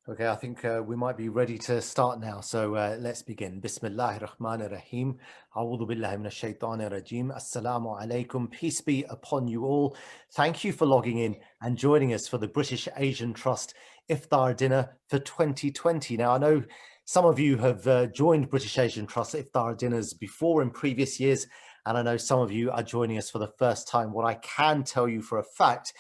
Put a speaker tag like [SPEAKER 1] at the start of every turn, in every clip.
[SPEAKER 1] Okay, I think we might be ready to start now. So let's begin. Bismillahir Rahmanir Rahim. A'udhu billahi minash shaitanir rajim. Assalamu alaikum. Peace be upon you all. Thank you for logging in and joining us for the British Asian Trust Iftar dinner for 2020. Now, I know some of you have joined British Asian Trust Iftar dinners before in previous years, and I know some of you are joining us for the first time. What I can tell you for a fact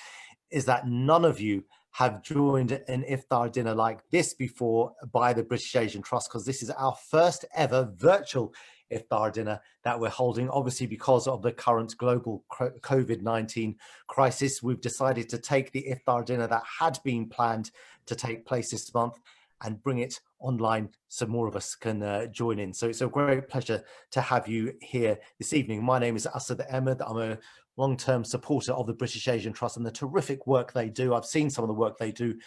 [SPEAKER 1] is that none of you have joined an iftar dinner like this before by the British Asian Trust, because this is our first ever virtual iftar dinner that we're holding. Obviously, because of the current global COVID-19 crisis, we've decided to take the iftar dinner that had been planned to take place this month and bring it online so more of us can join in. So it's a great pleasure to have you here this evening. My name is Asad Ahmed. I'm a long-term supporter of the British Asian Trust and the terrific work they do. I've seen some of the work they do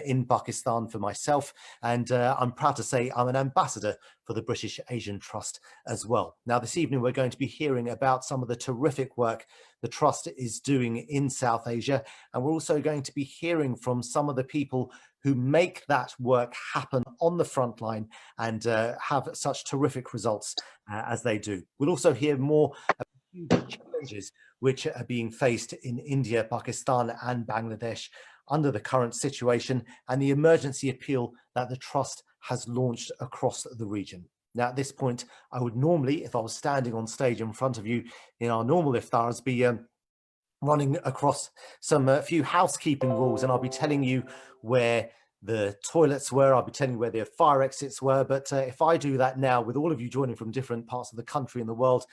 [SPEAKER 1] in Pakistan for myself, and I'm proud to say I'm an ambassador for the British Asian Trust as well. Now, this evening, we're going to be hearing about some of the terrific work the Trust is doing in South Asia, and we're also going to be hearing from some of the people who make that work happen on the front line and have such terrific results as they do. We'll also hear more about huge challenges which are being faced in India, Pakistan and Bangladesh under the current situation, and the emergency appeal that the Trust has launched across the region. Now, at this point, I would normally, if I was standing on stage in front of you in our normal iftars, be running across some few housekeeping rules, and I'll be telling you where the toilets were, I'll be telling you where the fire exits were, but if I do that now with all of you joining from different parts of the country and the world,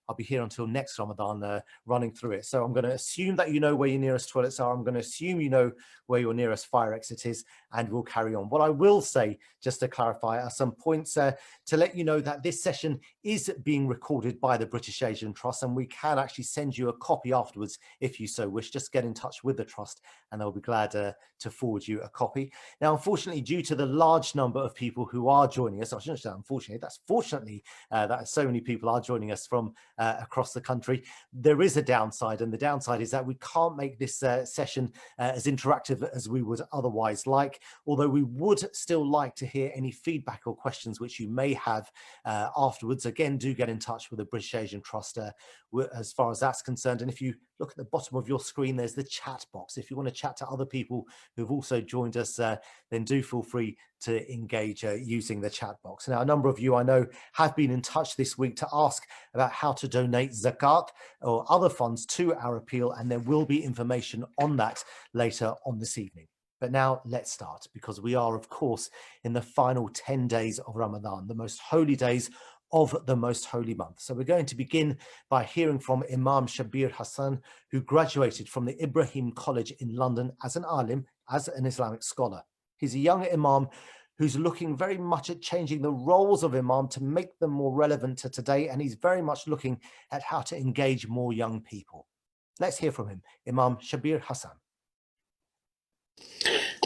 [SPEAKER 1] I'll be here until next Ramadan running through it. So I'm going to assume that you know where your nearest toilets are. I'm going to assume you know where your nearest fire exit is, and we'll carry on. What I will say, just to clarify, are some points to let you know that this session is being recorded by the British Asian Trust, and we can actually send you a copy afterwards if you so wish. Just get in touch with the Trust and they'll be glad to forward you a copy. Now, unfortunately, due to the large number of people who are joining us, I shouldn't say unfortunately, that's fortunately that so many people are joining us from across the country, there is a downside, and the downside is that we can't make this session as interactive as we would otherwise like, although we would still like to hear any feedback or questions which you may have afterwards. Again, do get in touch with the British Asian Trust as far as that's concerned. And if you look at the bottom of your screen, there's the chat box. If you want to chat to other people who've also joined us, then do feel free to engage using the chat box. Now, a number of you I know have been in touch this week to ask about how to donate zakat or other funds to our appeal, and there will be information on that later on this evening. But now let's start, because we are, of course, in the final 10 days of Ramadan, the most holy days of the most holy month. So we're going to begin by hearing from Imam Shabir Hassan, who graduated from the Ibrahim College in London as an alim, as an Islamic scholar. He's a young Imam who's looking very much at changing the roles of Imam to make them more relevant to today, and he's very much looking at how to engage more young people. Let's hear from him, Imam Shabir Hassan.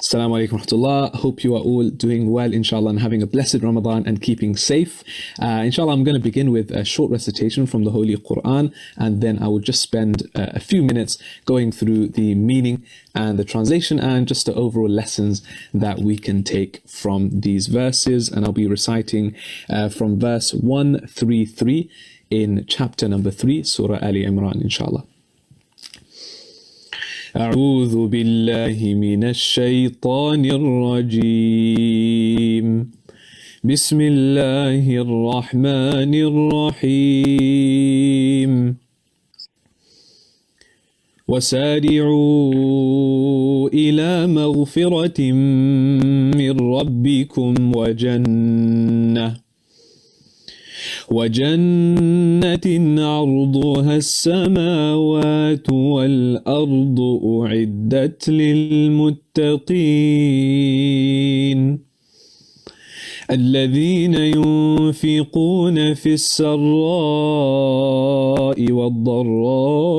[SPEAKER 2] Assalamu alaikum rahmatullah. Hope you are all doing well, inshallah, and having a blessed Ramadan and keeping safe. Inshallah, I'm going to begin with a short recitation from the Holy Quran, and then I will just spend a few minutes going through the meaning and the translation and just the overall lessons that we can take from these verses. And I'll be reciting from verse 133 in chapter number 3, Surah Ali Imran, inshallah. أعوذ بالله من الشيطان الرجيم بسم الله الرحمن الرحيم وسارعوا إلى مغفرة من ربكم وجنة عرضها السماوات والأرض أعدت للمتقين الذين ينفقون في السراء والضراء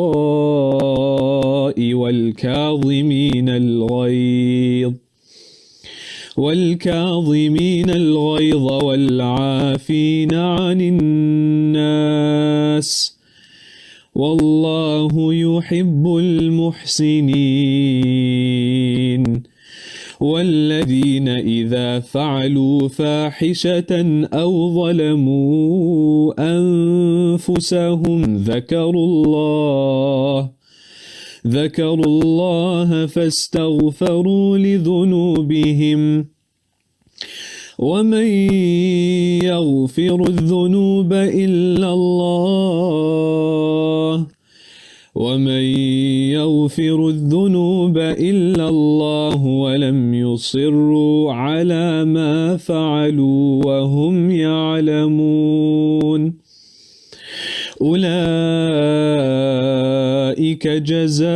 [SPEAKER 2] والكاظمين الغيظ والعافين عن الناس والله يحب المحسنين والذين إذا فعلوا فاحشة أو ظلموا أنفسهم ذكروا الله فاستغفروا لذنوبهم ومن يغفر الذنوب إلا الله ولم يصروا على ما فعلوا وهم يعلمون أولئك جزاؤهم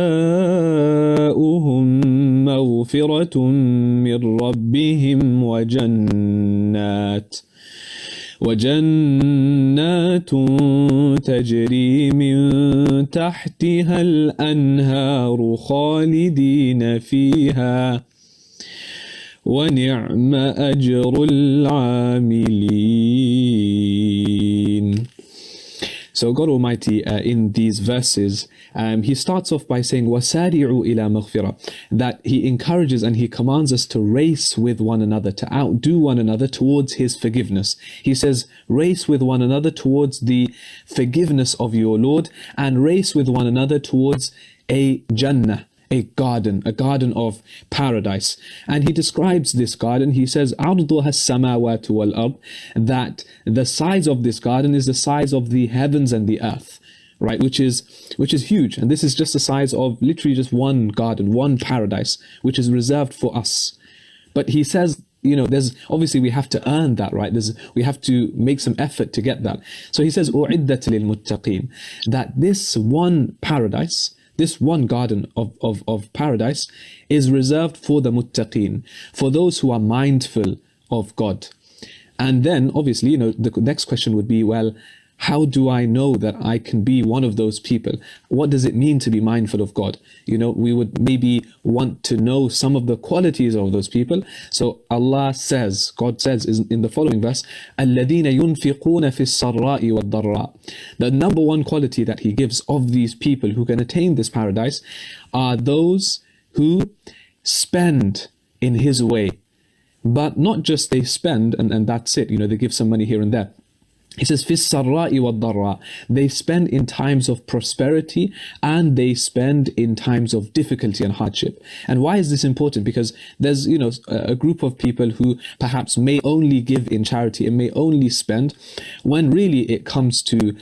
[SPEAKER 2] مغفرة من ربهم وجنات تجري من تحتها الأنهار خالدين فيها ونعم أجر العاملين. So God Almighty in these verses, He starts off by saying, وَسَارِعُوا إِلَى مَغْفِرَةٍ, that He encourages and He commands us to race with one another, to outdo one another towards His forgiveness. He says, race with one another towards the forgiveness of your Lord, and race with one another towards a Jannah, a garden of paradise. And He describes this garden. He says, عَرْضُهَا السَّمَاوَاتُ وَالْأَرْضِ, that the size of this garden is the size of the heavens and the earth, right? Which is huge. And this is just the size of literally just one garden, one paradise, which is reserved for us. But He says, there's obviously we have to earn that, right? We have to make some effort to get that. So He says, أُعِدَّتْ لِلْمُتَّقِينَ, that this one paradise, this one garden of paradise is reserved for the muttaqeen, for those who are mindful of God. And then obviously, the next question would be, well, how do I know that I can be one of those people? What does it mean to be mindful of God? We would maybe want to know some of the qualities of those people. So God says in the following verse, الَّذِينَ يُنْفِقُونَ فِي السَّرَّاءِ وَالضَّرَّاءِ, the number one quality that He gives of these people who can attain this paradise are those who spend in His way. But not just they spend and that's it, they give some money here and there. He says, فِي السَّرَّاءِ وَالضَّرَّاءِ, they spend in times of prosperity and they spend in times of difficulty and hardship. And why is this important? Because there's, a group of people who perhaps may only give in charity and may only spend when really it comes to,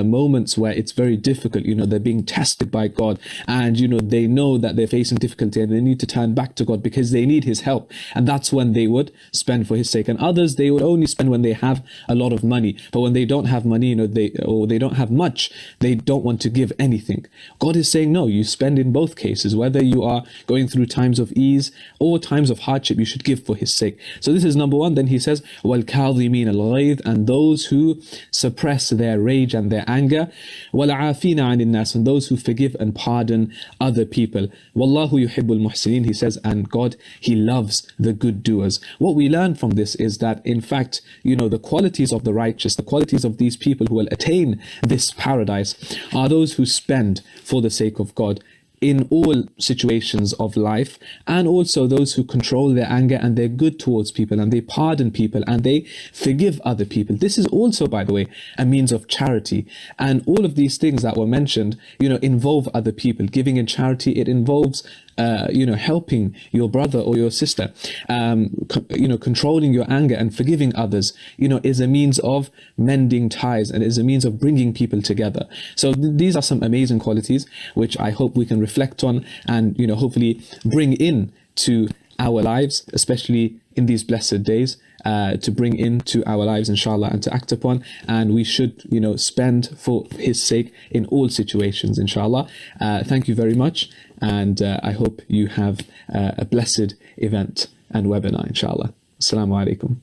[SPEAKER 2] moments where it's very difficult, they're being tested by God and, they know that they're facing difficulty and they need to turn back to God because they need His help. And that's when they would spend for His sake. And others, they would only spend when they have a lot of money, but when they don't have money, they don't have much, they don't want to give anything. God is saying, no, you spend in both cases, whether you are going through times of ease or times of hardship, you should give for His sake. So this is number one. Then He says, وَالْكَاظِمِينَ الْغَيْظَ, and those who suppress their rage and their anger, وَالْعَافِينَ عَنِ النَّاسِ, and those who forgive and pardon other people. وَاللَّهُ يُحِبُّ الْمُحْسِنِينَ, He says, and God, He loves the good doers. What we learn from this is that, in fact, the qualities of the righteous, the qualities of these people who will attain this paradise are those who spend for the sake of God in all situations of life, and also those who control their anger and they're good towards people and they pardon people and they forgive other people. This is also, by the way, a means of charity. And all of these things that were mentioned, involve other people. Giving in charity, it involves helping your brother or your sister, controlling your anger and forgiving others, is a means of mending ties and is a means of bringing people together. So these are some amazing qualities which I hope we can reflect on and, hopefully bring in to our lives, especially in these blessed days, to bring into our lives, inshallah, and to act upon. And we should, spend for His sake in all situations, inshallah. Thank you very much. And I hope you have a blessed event and webinar, inshallah. Assalamu alaikum.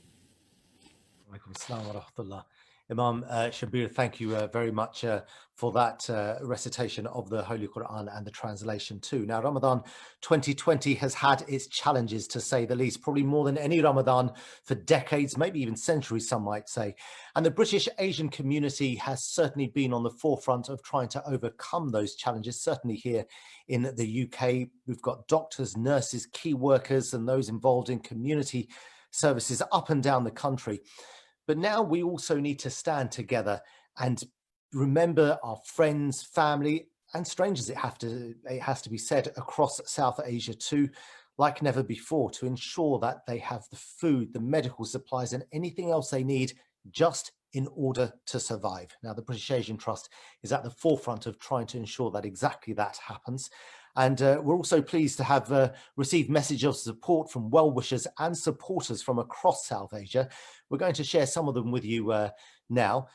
[SPEAKER 1] Wa alaikum assalam wa rahmatullah. Imam Shabir, thank you very much for that recitation of the Holy Quran and the translation too. Now, Ramadan 2020 has had its challenges, to say the least, probably more than any Ramadan for decades, maybe even centuries, some might say. And the British Asian community has certainly been on the forefront of trying to overcome those challenges. Certainly here in the UK, we've got doctors, nurses, key workers, and those involved in community services up and down the country. But now we also need to stand together and remember our friends, family, and strangers, it has to be said, across South Asia too, like never before, to ensure that they have the food, the medical supplies, and anything else they need just in order to survive. Now, the British Asian Trust is at the forefront of trying to ensure that exactly that happens. And we're also pleased to have received messages of support from well-wishers and supporters from across South Asia. We're going to share some of them with you now.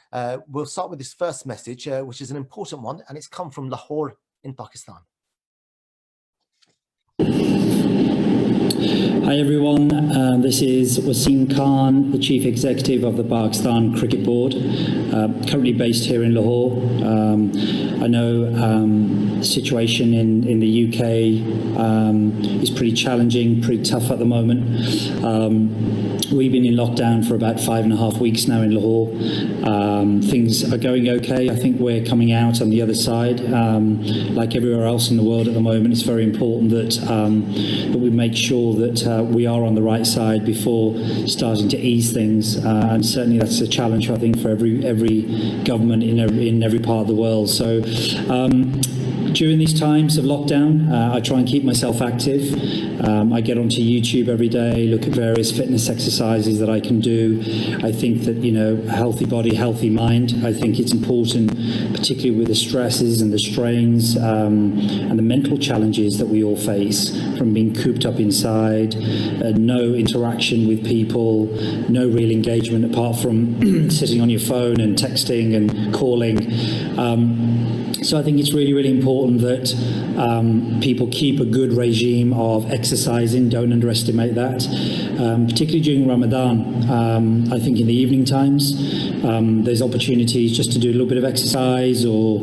[SPEAKER 1] We'll start with this first message, which is an important one, and it's come from Lahore in Pakistan.
[SPEAKER 3] Hi everyone, this is Wasim Khan, the Chief Executive of the Pakistan Cricket Board, currently based here in Lahore. I know the situation in the UK is pretty challenging, pretty tough at the moment. We've been in lockdown for about 5.5 weeks now in Lahore. Things are going okay. I think we're coming out on the other side. Like everywhere else in the world at the moment, it's very important that we make sure that we are on the right side before starting to ease things. And certainly that's a challenge, I think, for every government in every part of the world. So during these times of lockdown, I try and keep myself active. I get onto YouTube every day, look at various fitness exercises that I can do. I think that, you know, a healthy body, healthy mind, I think it's important, particularly with the stresses and the strains and the mental challenges that we all face from being cooped up inside, no interaction with people, no real engagement apart from sitting on your phone and texting and calling. So I think it's really, really important that people keep a good regime of exercising. Don't underestimate that, particularly during Ramadan. I think in the evening times, there's opportunities just to do a little bit of exercise or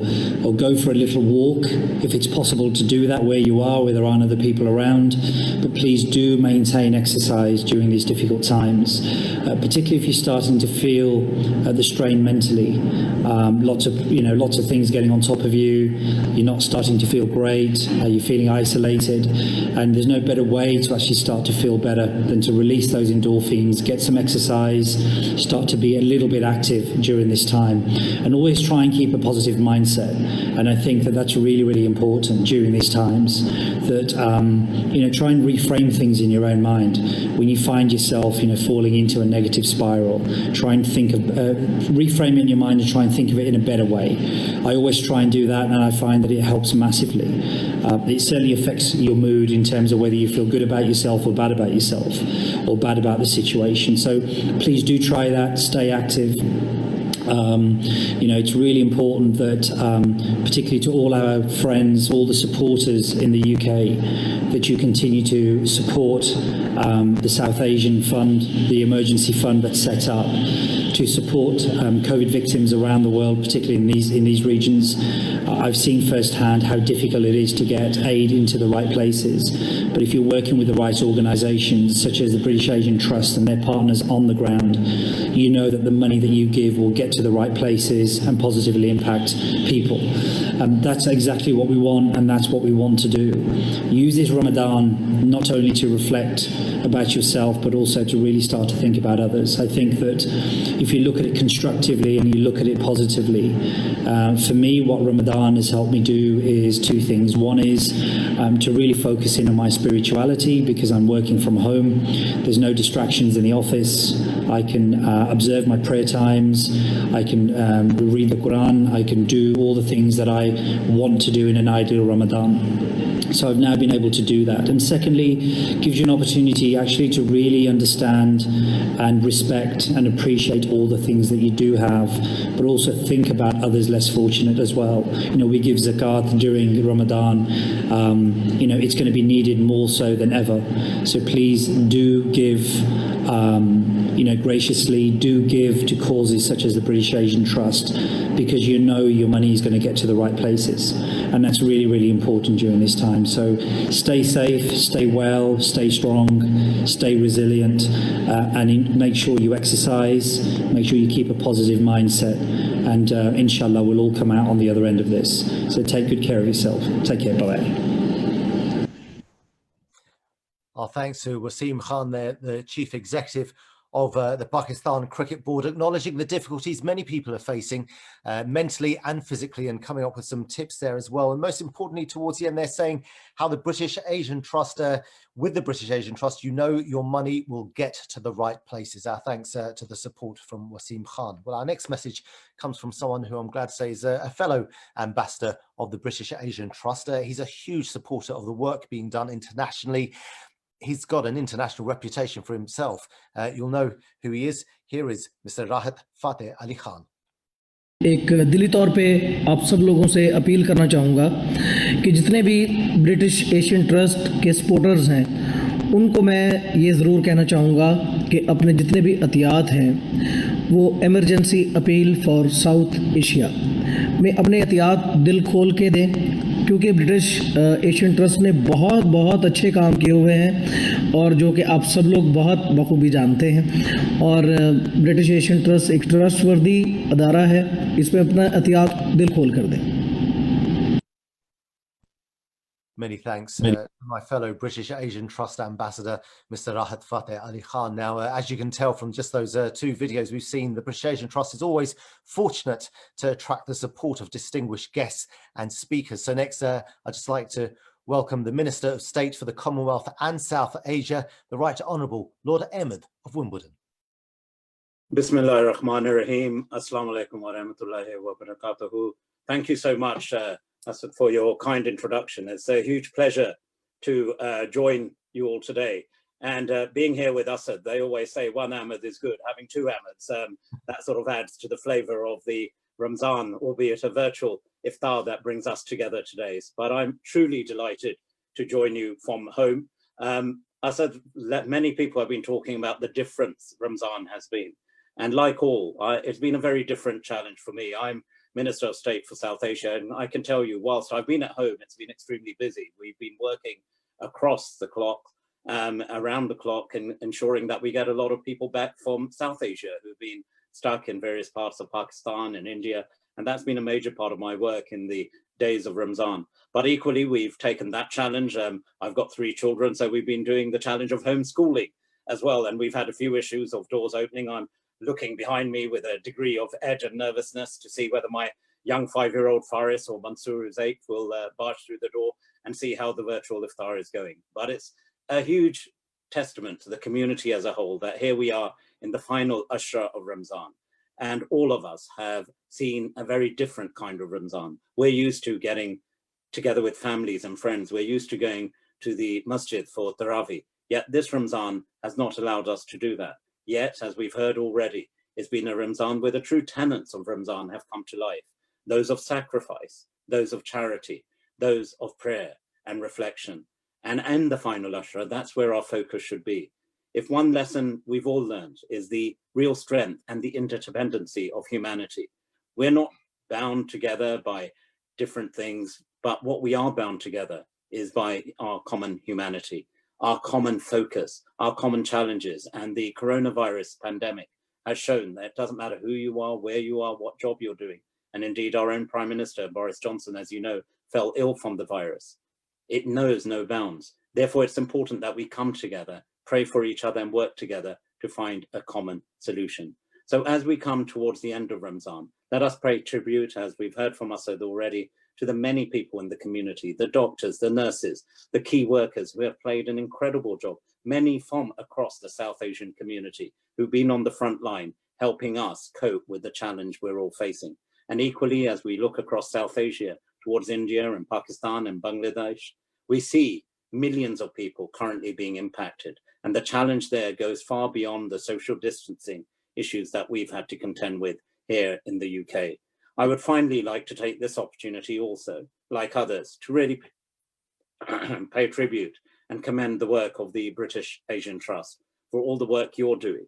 [SPEAKER 3] go for a little walk, if it's possible to do that where you are, where there aren't other people around. But please do maintain exercise during these difficult times, particularly if you're starting to feel the strain mentally. Lots of things getting on top of you. You're not starting to feel great. You're feeling isolated, and there's no better way to actually start to feel better than to release those endorphins, get some exercise, start to be a little bit active during this time, and always try and keep a positive mindset. And I think that that's really, really important during these times. That try and reframe things in your own mind. When you find yourself, falling into a negative spiral, try and think of reframe it in your mind and try and think of it in a better way. I always try and do that, and I find that it helps massively. It certainly affects your mood in terms of whether you feel good about yourself or bad about yourself or bad about the situation. So please do try that. Stay active. It's really important that, particularly to all our friends, all the supporters in the UK, that you continue to support the South Asian Fund, the emergency fund that's set up to support COVID victims around the world, particularly in these regions. I've seen firsthand how difficult it is to get aid into the right places. But if you're working with the right organisations, such as the British Asian Trust and their partners on the ground, you know that the money that you give will get to the right places and positively impact people. That's exactly what we want, and that's what we want to do. Use this Ramadan not only to reflect about yourself, but also to really start to think about others. I think that if you look at it constructively and you look at it positively, for me, what Ramadan has helped me do is two things. One is to really focus in on my spirituality, because I'm working from home. There's no distractions in the office. I can observe my prayer times. I can read the Quran. I can do all the things that I want to do in an ideal Ramadan. So I've now been able to do that. And secondly, gives you an opportunity actually to really understand and respect and appreciate all the things that you do have, but also think about others less fortunate as well. We give zakat during Ramadan. It's going to be needed more so than ever. So please do give graciously do give to causes such as the British Asian Trust, because you know your money is going to get to the right places. And that's really, really important during this time. So stay safe, stay well, stay strong, stay resilient, and make sure you exercise, make sure you keep a positive mindset, and inshallah we'll all come out on the other end of this. So take good care of yourself. Take care. Bye.
[SPEAKER 1] Our thanks to Wasim Khan, the Chief Executive of the Pakistan Cricket Board, acknowledging the difficulties many people are facing mentally and physically, and coming up with some tips there as well. And most importantly, towards the end, they're saying how the British Asian Trust, with the British Asian Trust, you know your money will get to the right places. Our thanks to the support from Wasim Khan. Well, our next message comes from someone who I'm glad to say is a fellow ambassador of the British Asian Trust. He's a huge supporter of the work being done internationally. He's got an international reputation for himself. You'll know who he is. Here is Mr. Rahat Fateh Ali Khan.
[SPEAKER 4] एक दिली तौर पे आप सब लोगों से appeal करना चाहूँगा कि जितने भी ब्रिटिश एशियन ट्रस्ट के सपोर्टर्स हैं उनको मैं ये ज़रूर कहना चाहूँगा कि अपने जितने भी एहतियात हैं वो emergency appeal for south Asia में अपने एहतियात दिल खोल के दें, क्योंकि ब्रिटिश एशियन ट्रस्ट ने बहुत अच्छे काम किए हुए हैं और जो कि आप सब लोग बहुत बखूबी जानते हैं। और ब्रिटिश एशियन ट्रस्ट एक ट्रस्टवर्दी अदारा है, इसमें अपना एहतियात दिल खोल कर दें।
[SPEAKER 1] Many thanks, my fellow British Asian Trust Ambassador, Mr. Rahat Fateh Ali Khan. Now, as you can tell from just those two videos we've seen, the British Asian Trust is always fortunate to attract the support of distinguished guests and speakers. So next, I'd just like to welcome the Minister of State for the Commonwealth and South Asia, the Right Honourable Lord Ahmed of Wimbledon.
[SPEAKER 5] Bismillah ar-Rahman ar-Rahim. Assalamu alaikum wa rahmatullahi wa barakatuhu. Thank you so much, Asad, for your kind introduction. It's a huge pleasure to join you all today. And being here with Asad, they always say one Ahmed is good. Having two Ahmeds, that sort of adds to the flavor of the Ramzan, albeit a virtual iftar that brings us together today. But I'm truly delighted to join you from home. Asad, many people have been talking about the difference Ramzan has been. And like all, it's been a very different challenge for me. I'm Minister of State for South Asia, and I can tell you, whilst I've been at home, it's been extremely busy. We've been working across the clock, around the clock, and ensuring that we get a lot of people back from South Asia who've been stuck in various parts of Pakistan and India. And that's been a major part of my work in the days of Ramzan. But equally, we've taken that challenge. I've got 3 children, so we've been doing the challenge of homeschooling as well. And we've had a few issues of doors opening. I'm looking behind me with a degree of edge and nervousness to see whether my young 5-year-old Faris or Mansoor, who's 8, will barge through the door and see how the virtual iftar is going. But it's a huge testament to the community as a whole that here we are in the final Ashra of Ramzan. And all of us have seen a very different kind of Ramzan. We're used to getting together with families and friends. We're used to going to the masjid for Tarawih. Yet this Ramzan has not allowed us to do that. Yet, as we've heard already, it's been a Ramzan where the true tenets of Ramzan have come to life. Those of sacrifice, those of charity, those of prayer and reflection. And the final Ashra, that's where our focus should be. If one lesson we've all learned is the real strength and the interdependency of humanity. We're not bound together by different things, but what we are bound together is by our common humanity, our common focus, our common challenges. And the coronavirus pandemic has shown that it doesn't matter who you are, where you are, what job you're doing. And indeed, our own Prime Minister, Boris Johnson, as you know, fell ill from the virus. It knows no bounds. Therefore, it's important that we come together, pray for each other and work together to find a common solution. So as we come towards the end of Ramzan, let us pay tribute, as we've heard from Asad already, to the many people in the community, the doctors, the nurses, the key workers who have played an incredible job, many from across the South Asian community who've been on the front line, helping us cope with the challenge we're all facing. And equally, as we look across South Asia towards India and Pakistan and Bangladesh, we see millions of people currently being impacted. And the challenge there goes far beyond the social distancing issues that we've had to contend with here in the UK. I would finally like to take this opportunity also, like others, to really pay tribute and commend the work of the British Asian Trust for all the work you're doing.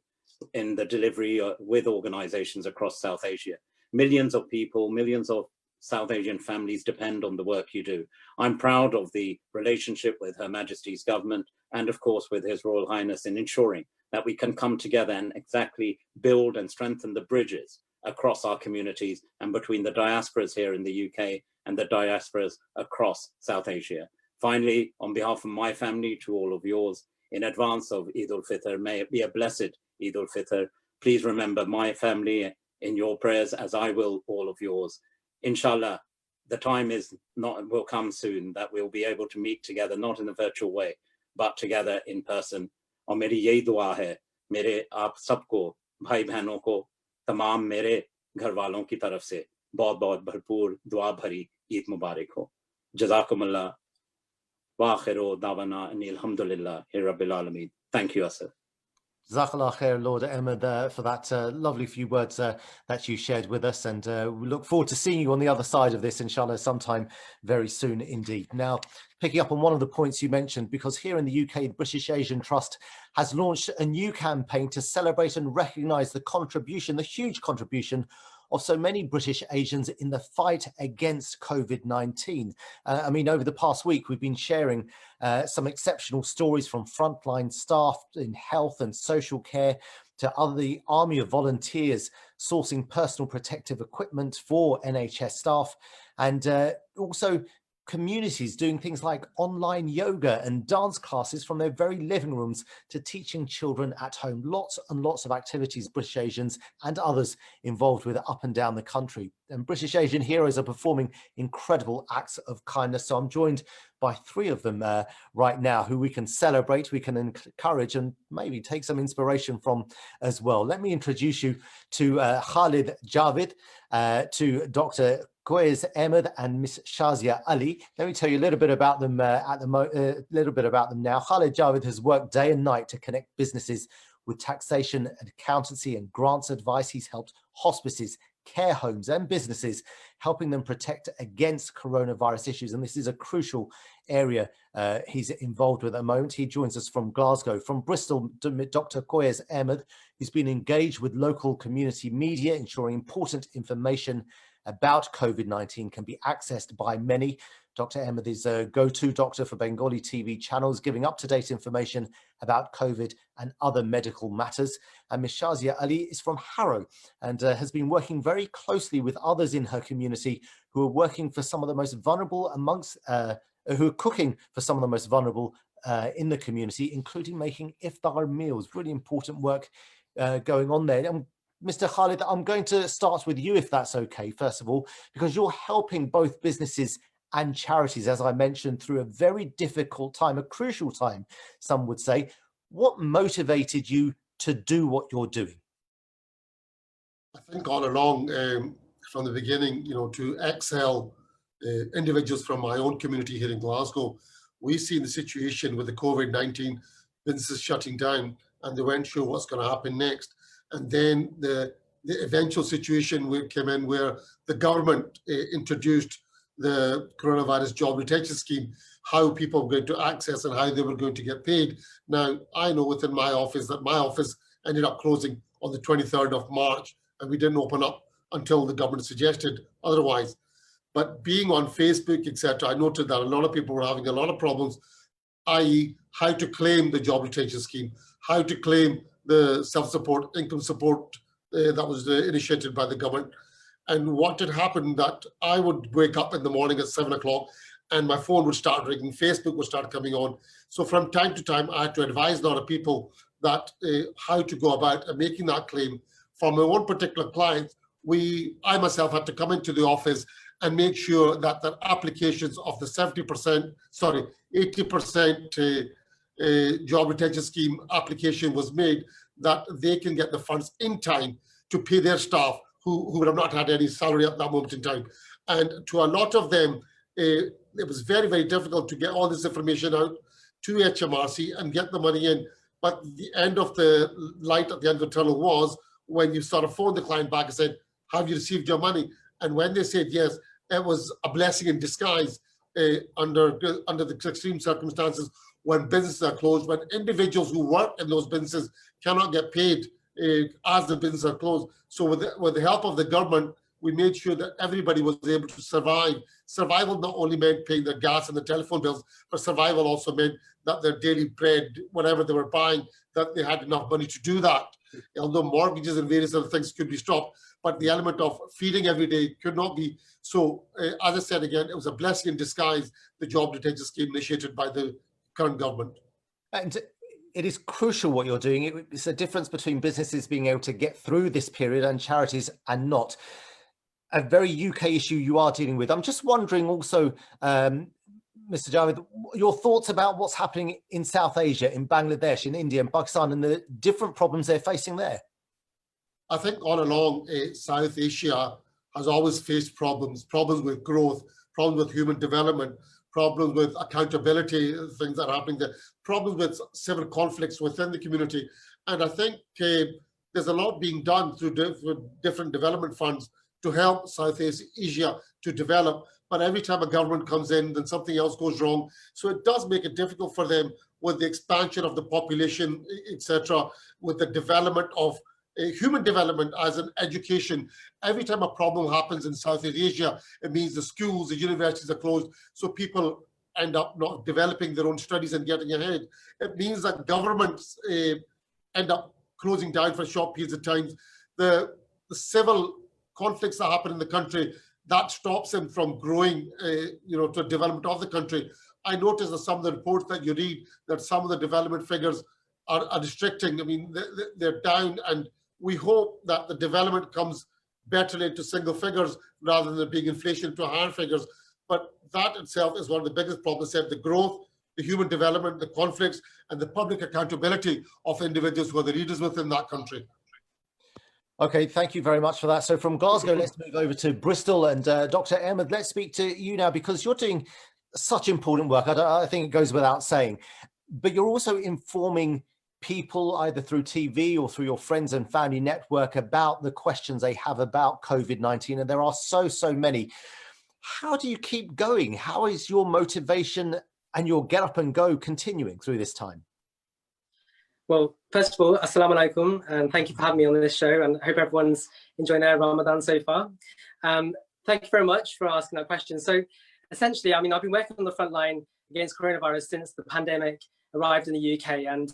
[SPEAKER 5] in the delivery with organizations across South Asia. Millions of people, millions of South Asian families depend on the work you do. I'm proud of the relationship with Her Majesty's government and of course with His Royal Highness in ensuring that we can come together and exactly build and strengthen the bridges across our communities and between the diasporas here in the UK and the diasporas across South Asia. Finally, on behalf of my family to all of yours, in advance of Eid al-Fitr, may it be a blessed Eid al-Fitr. Please remember my family in your prayers as I will all of yours. Inshallah, the time will come soon that we'll be able to meet together, not in a virtual way, but together in person. और मेरी यही दुआ है मेरे आप सबको भाई बहनों को तमाम मेरे घर वालों की तरफ से बहुत बहुत भरपूर दुआ भरी ईद मुबारक हो जज़ाकुमुल्लाह व आखिरु दावाना अनिल हम्दुलिल्लाहि रब्बिल आलमीन. Thank you, Asad.
[SPEAKER 1] Jazakallah khair, Lord Ahmed, for that lovely few words that you shared with us, and we look forward to seeing you on the other side of this, inshallah, sometime very soon indeed. Now, picking up on one of the points you mentioned, because here in the UK, the British Asian Trust has launched a new campaign to celebrate and recognise the contribution, the huge contribution of so many British Asians in the fight against COVID-19. I mean, over the past week, we've been sharing some exceptional stories from frontline staff in health and social care to the army of volunteers sourcing personal protective equipment for NHS staff, and also communities doing things like online yoga and dance classes from their very living rooms to teaching children at home. Lots and lots of activities British Asians and others involved with up and down the country. And British Asian heroes are performing incredible acts of kindness. So I'm joined by three of them right now who we can celebrate, we can encourage, and maybe take some inspiration from as well. Let me introduce you to Khalid Javid, to Dr. Quays Ahmed and Miss Shazia Ali. Let me tell you a little bit about them now. Khalid Javid has worked day and night to connect businesses with taxation and accountancy and grants advice. He's helped hospices, care homes and businesses, helping them protect against coronavirus issues. And this is a crucial area he's involved with at the moment. He joins us from Glasgow. From Bristol, Dr. Quays Ahmed, who's been engaged with local community media, ensuring important information about COVID-19 can be accessed by many. Dr. Ahmed is a go-to doctor for Bengali TV channels, giving up-to-date information about COVID and other medical matters. And Ms. Shazia Ali is from Harrow and has been working very closely with others in her community who are working for some of the most vulnerable amongst, who are cooking for some of the most vulnerable in the community, including making iftar meals. Really important work going on there. Mr. Khalid, I'm going to start with you, if that's okay, first of all, because you're helping both businesses and charities, as I mentioned, through a very difficult time, a crucial time, some would say. What motivated you to do what you're doing?
[SPEAKER 6] I think all along, from the beginning, to excel individuals from my own community here in Glasgow, we've seen the situation with the COVID-19 businesses shutting down, and they weren't sure what's going to happen next. And then the eventual situation came in where the government introduced the coronavirus job retention scheme, how people were going to access and how they were going to get paid. Now, I know within my office that my office ended up closing on the 23rd of March, and we didn't open up until the government suggested otherwise. But being on Facebook, etc., I noted that a lot of people were having a lot of problems, i.e. how to claim the job retention scheme, how to claim the self-support, income support that was initiated by the government. And what had happened that I would wake up in the morning at 7 o'clock and my phone would start ringing, Facebook would start coming on. So from time to time, I had to advise a lot of people that how to go about making that claim. For my own particular clients, I myself had to come into the office and make sure that the applications of the 80% job retention scheme application was made, that they can get the funds in time to pay their staff who would have not had any salary at that moment in time. And to a lot of them, it was very, very difficult to get all this information out to HMRC and get the money in. But the end of the light at the end of the tunnel was when you sort of phoned the client back and said, have you received your money? And when they said yes, it was a blessing in disguise under the extreme circumstances when businesses are closed, when individuals who work in those businesses cannot get paid as the businesses are closed. So with the help of the government, we made sure that everybody was able to survive. Survival not only meant paying their gas and the telephone bills, but survival also meant that their daily bread, whatever they were buying, that they had enough money to do that. Although mortgages and various other things could be stopped, but the element of feeding every day could not be. So as I said again, it was a blessing in disguise, the job detection scheme initiated by the current government.
[SPEAKER 1] And it is crucial what you're doing. It's a difference between businesses being able to get through this period and charities and not. A very UK issue you are dealing with. I'm just wondering also, Mr. Javed, your thoughts about what's happening in South Asia, in Bangladesh, in India and Pakistan, and the different problems they're facing there.
[SPEAKER 6] I think all along, South Asia has always faced problems with growth, problems with human development, problems with accountability, things that are happening there, problems with civil conflicts within the community. And I think there's a lot being done through different development funds to help South Asia to develop. But every time a government comes in, then something else goes wrong. So it does make it difficult for them with the expansion of the population, etc., with the development of human development as an education. Every time a problem happens in Southeast Asia, it means the schools, the universities are closed, so people end up not developing their own studies and getting ahead. It means that governments end up closing down for short periods of time. The civil conflicts that happen in the country, that stops them from growing, to development of the country. I noticed that some of the reports that you read, that some of the development figures are restricting. I mean, they're down, and we hope that the development comes better into single figures rather than being inflation to higher figures. But that itself is one of the biggest problems, the growth, the human development, the conflicts, and the public accountability of individuals who are the leaders within that country.
[SPEAKER 1] Okay, thank you very much for that. So from Glasgow, let's move over to Bristol. And Dr. Ahmed, let's speak to you now, because you're doing such important work. I think it goes without saying, but you're also informing people either through TV or through your friends and family network about the questions they have about COVID-19. And there are so many. How do you keep going? How is your motivation and your get up and go continuing through this time?
[SPEAKER 7] Well, first of all, assalamu alaikum, and thank you for having me on this show, and I hope everyone's enjoying their Ramadan so far. Thank you very much for asking that question. So essentially, I mean, I've been working on the front line against coronavirus since the pandemic arrived in the UK, and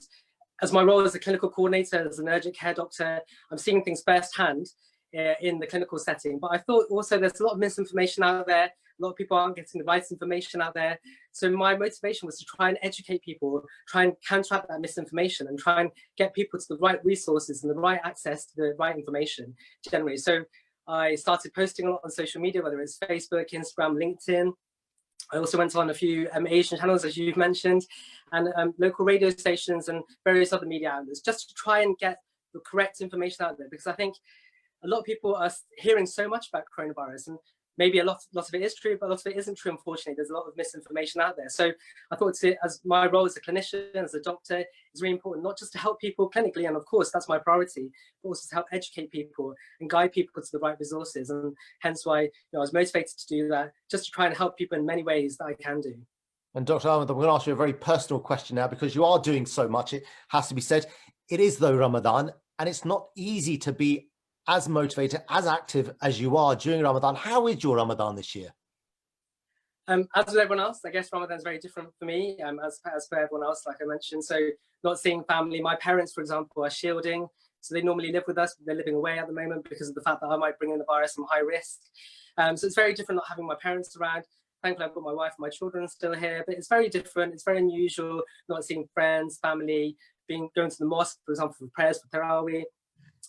[SPEAKER 7] as my role as a clinical coordinator, as an urgent care doctor, I'm seeing things firsthand in the clinical setting. But I thought also there's a lot of misinformation out there. A lot of people aren't getting the right information out there. So my motivation was to try and educate people, try and counteract that misinformation, and try and get people to the right resources and the right access to the right information generally. So I started posting a lot on social media, whether it's Facebook, Instagram, LinkedIn. I also went on a few Asian channels, as you've mentioned, and local radio stations and various other media outlets, just to try and get the correct information out there, because I think a lot of people are hearing so much about coronavirus, and maybe a lot of it is true, but a lot of it isn't true, unfortunately. There's a lot of misinformation out there. So I thought, as my role as a clinician, as a doctor, is really important, not just to help people clinically, and of course that's my priority, but also to help educate people and guide people to the right resources. And hence why I was motivated to do that, just to try and help people in many ways that I can do.
[SPEAKER 1] And Dr. Ahmed, I'm going to ask you a very personal question now, because you are doing so much. It has to be said. It is, though, Ramadan, and it's not easy to be as motivated, as active as you are during Ramadan. How is your Ramadan this year?
[SPEAKER 7] As with everyone else, I guess Ramadan is very different for me, as for everyone else, like I mentioned. So not seeing family. My parents, for example, are shielding. So they normally live with us, but they're living away at the moment because of the fact that I might bring in the virus. I'm high risk. So it's very different not having my parents around. Thankfully, I've got my wife and my children still here, but it's very different. It's very unusual not seeing friends, family, going to the mosque, for example, for prayers, for Tarawih.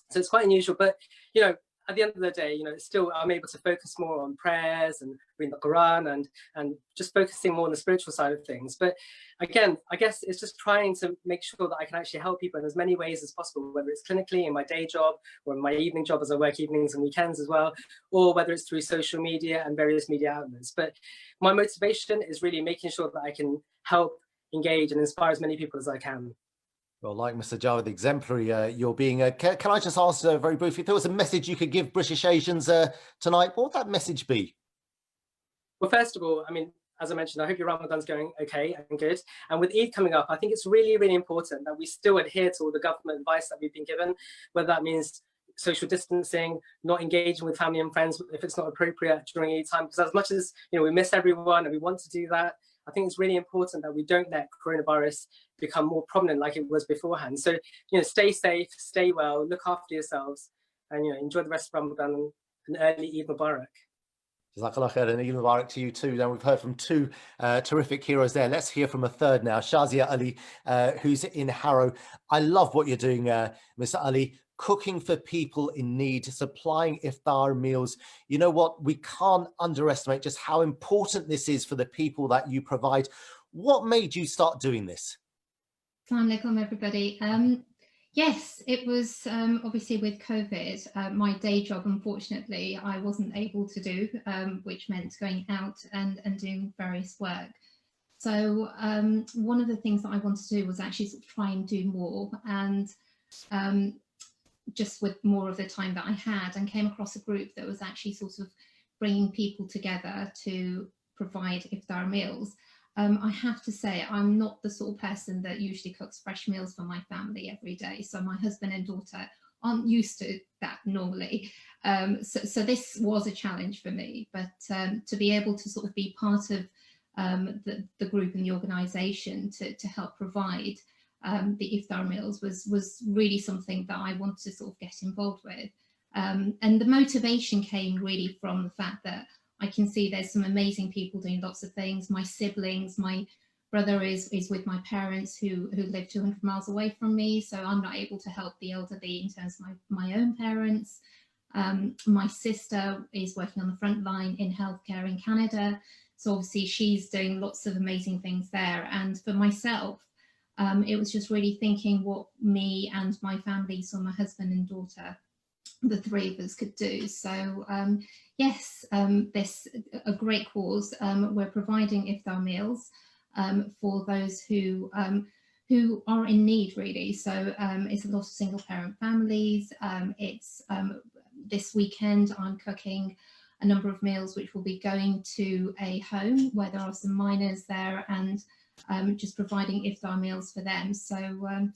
[SPEAKER 7] So it's quite unusual, but at the end of the day, still I'm able to focus more on prayers and reading the Quran and just focusing more on the spiritual side of things. But again, I guess it's just trying to make sure that I can actually help people in as many ways as possible, whether it's clinically in my day job or in my evening job, as I work evenings and weekends as well, or whether it's through social media and various media outlets. But my motivation is really making sure that I can help, engage and inspire as many people as I can.
[SPEAKER 1] Well, like Mr. Javed, exemplary you're being. Can I just ask very briefly, if there was a message you could give British Asians tonight, what would that message be?
[SPEAKER 7] Well, first of all, I mean, as I mentioned, I hope your Ramadan's going okay and good. And with Eid coming up, I think it's really, really important that we still adhere to all the government advice that we've been given, whether that means social distancing, not engaging with family and friends if it's not appropriate during Eid time. Because as much as we miss everyone and we want to do that, I think it's really important that we don't let coronavirus become more prominent like it was beforehand. So, stay safe, stay well, look after yourselves, and enjoy the rest of Ramadan and early Eid Mubarak.
[SPEAKER 1] Jazakallah khair, and Eid Mubarak to you too. Now we've heard from two terrific heroes there. Let's hear from a third now, Shazia Ali, who's in Harrow. I love what you're doing, Mr. Ali, cooking for people in need, supplying iftar meals. You know what? We can't underestimate just how important this is for the people that you provide. What made you start doing this?
[SPEAKER 8] Assalamu alaikum, everybody. Yes, it was obviously with COVID, my day job, unfortunately, I wasn't able to do, which meant going out and doing various work. So one of the things that I wanted to do was actually sort of try and do more, and just with more of the time that I had, and came across a group that was actually sort of bringing people together to provide iftar meals. I have to say, I'm not the sort of person that usually cooks fresh meals for my family every day. So my husband and daughter aren't used to that normally. So this was a challenge for me, but to be able to sort of be part of the group and the organisation to help provide the iftar meals was really something that I wanted to sort of get involved with. And the motivation came really from the fact that I can see there's some amazing people doing lots of things. My siblings, my brother is with my parents who live 200 miles away from me, so I'm not able to help the elderly in terms of my own parents. My sister is working on the front line in healthcare in Canada, so obviously she's doing lots of amazing things there. And for myself, it was just really thinking what me and my family, so my husband and daughter, the three of us could do. So yes, this a great cause. We're providing iftar meals for those who are in need, really. So it's a lot of single parent families. It's this weekend I'm cooking a number of meals which will be going to a home where there are some minors there, and just providing iftar meals for them. So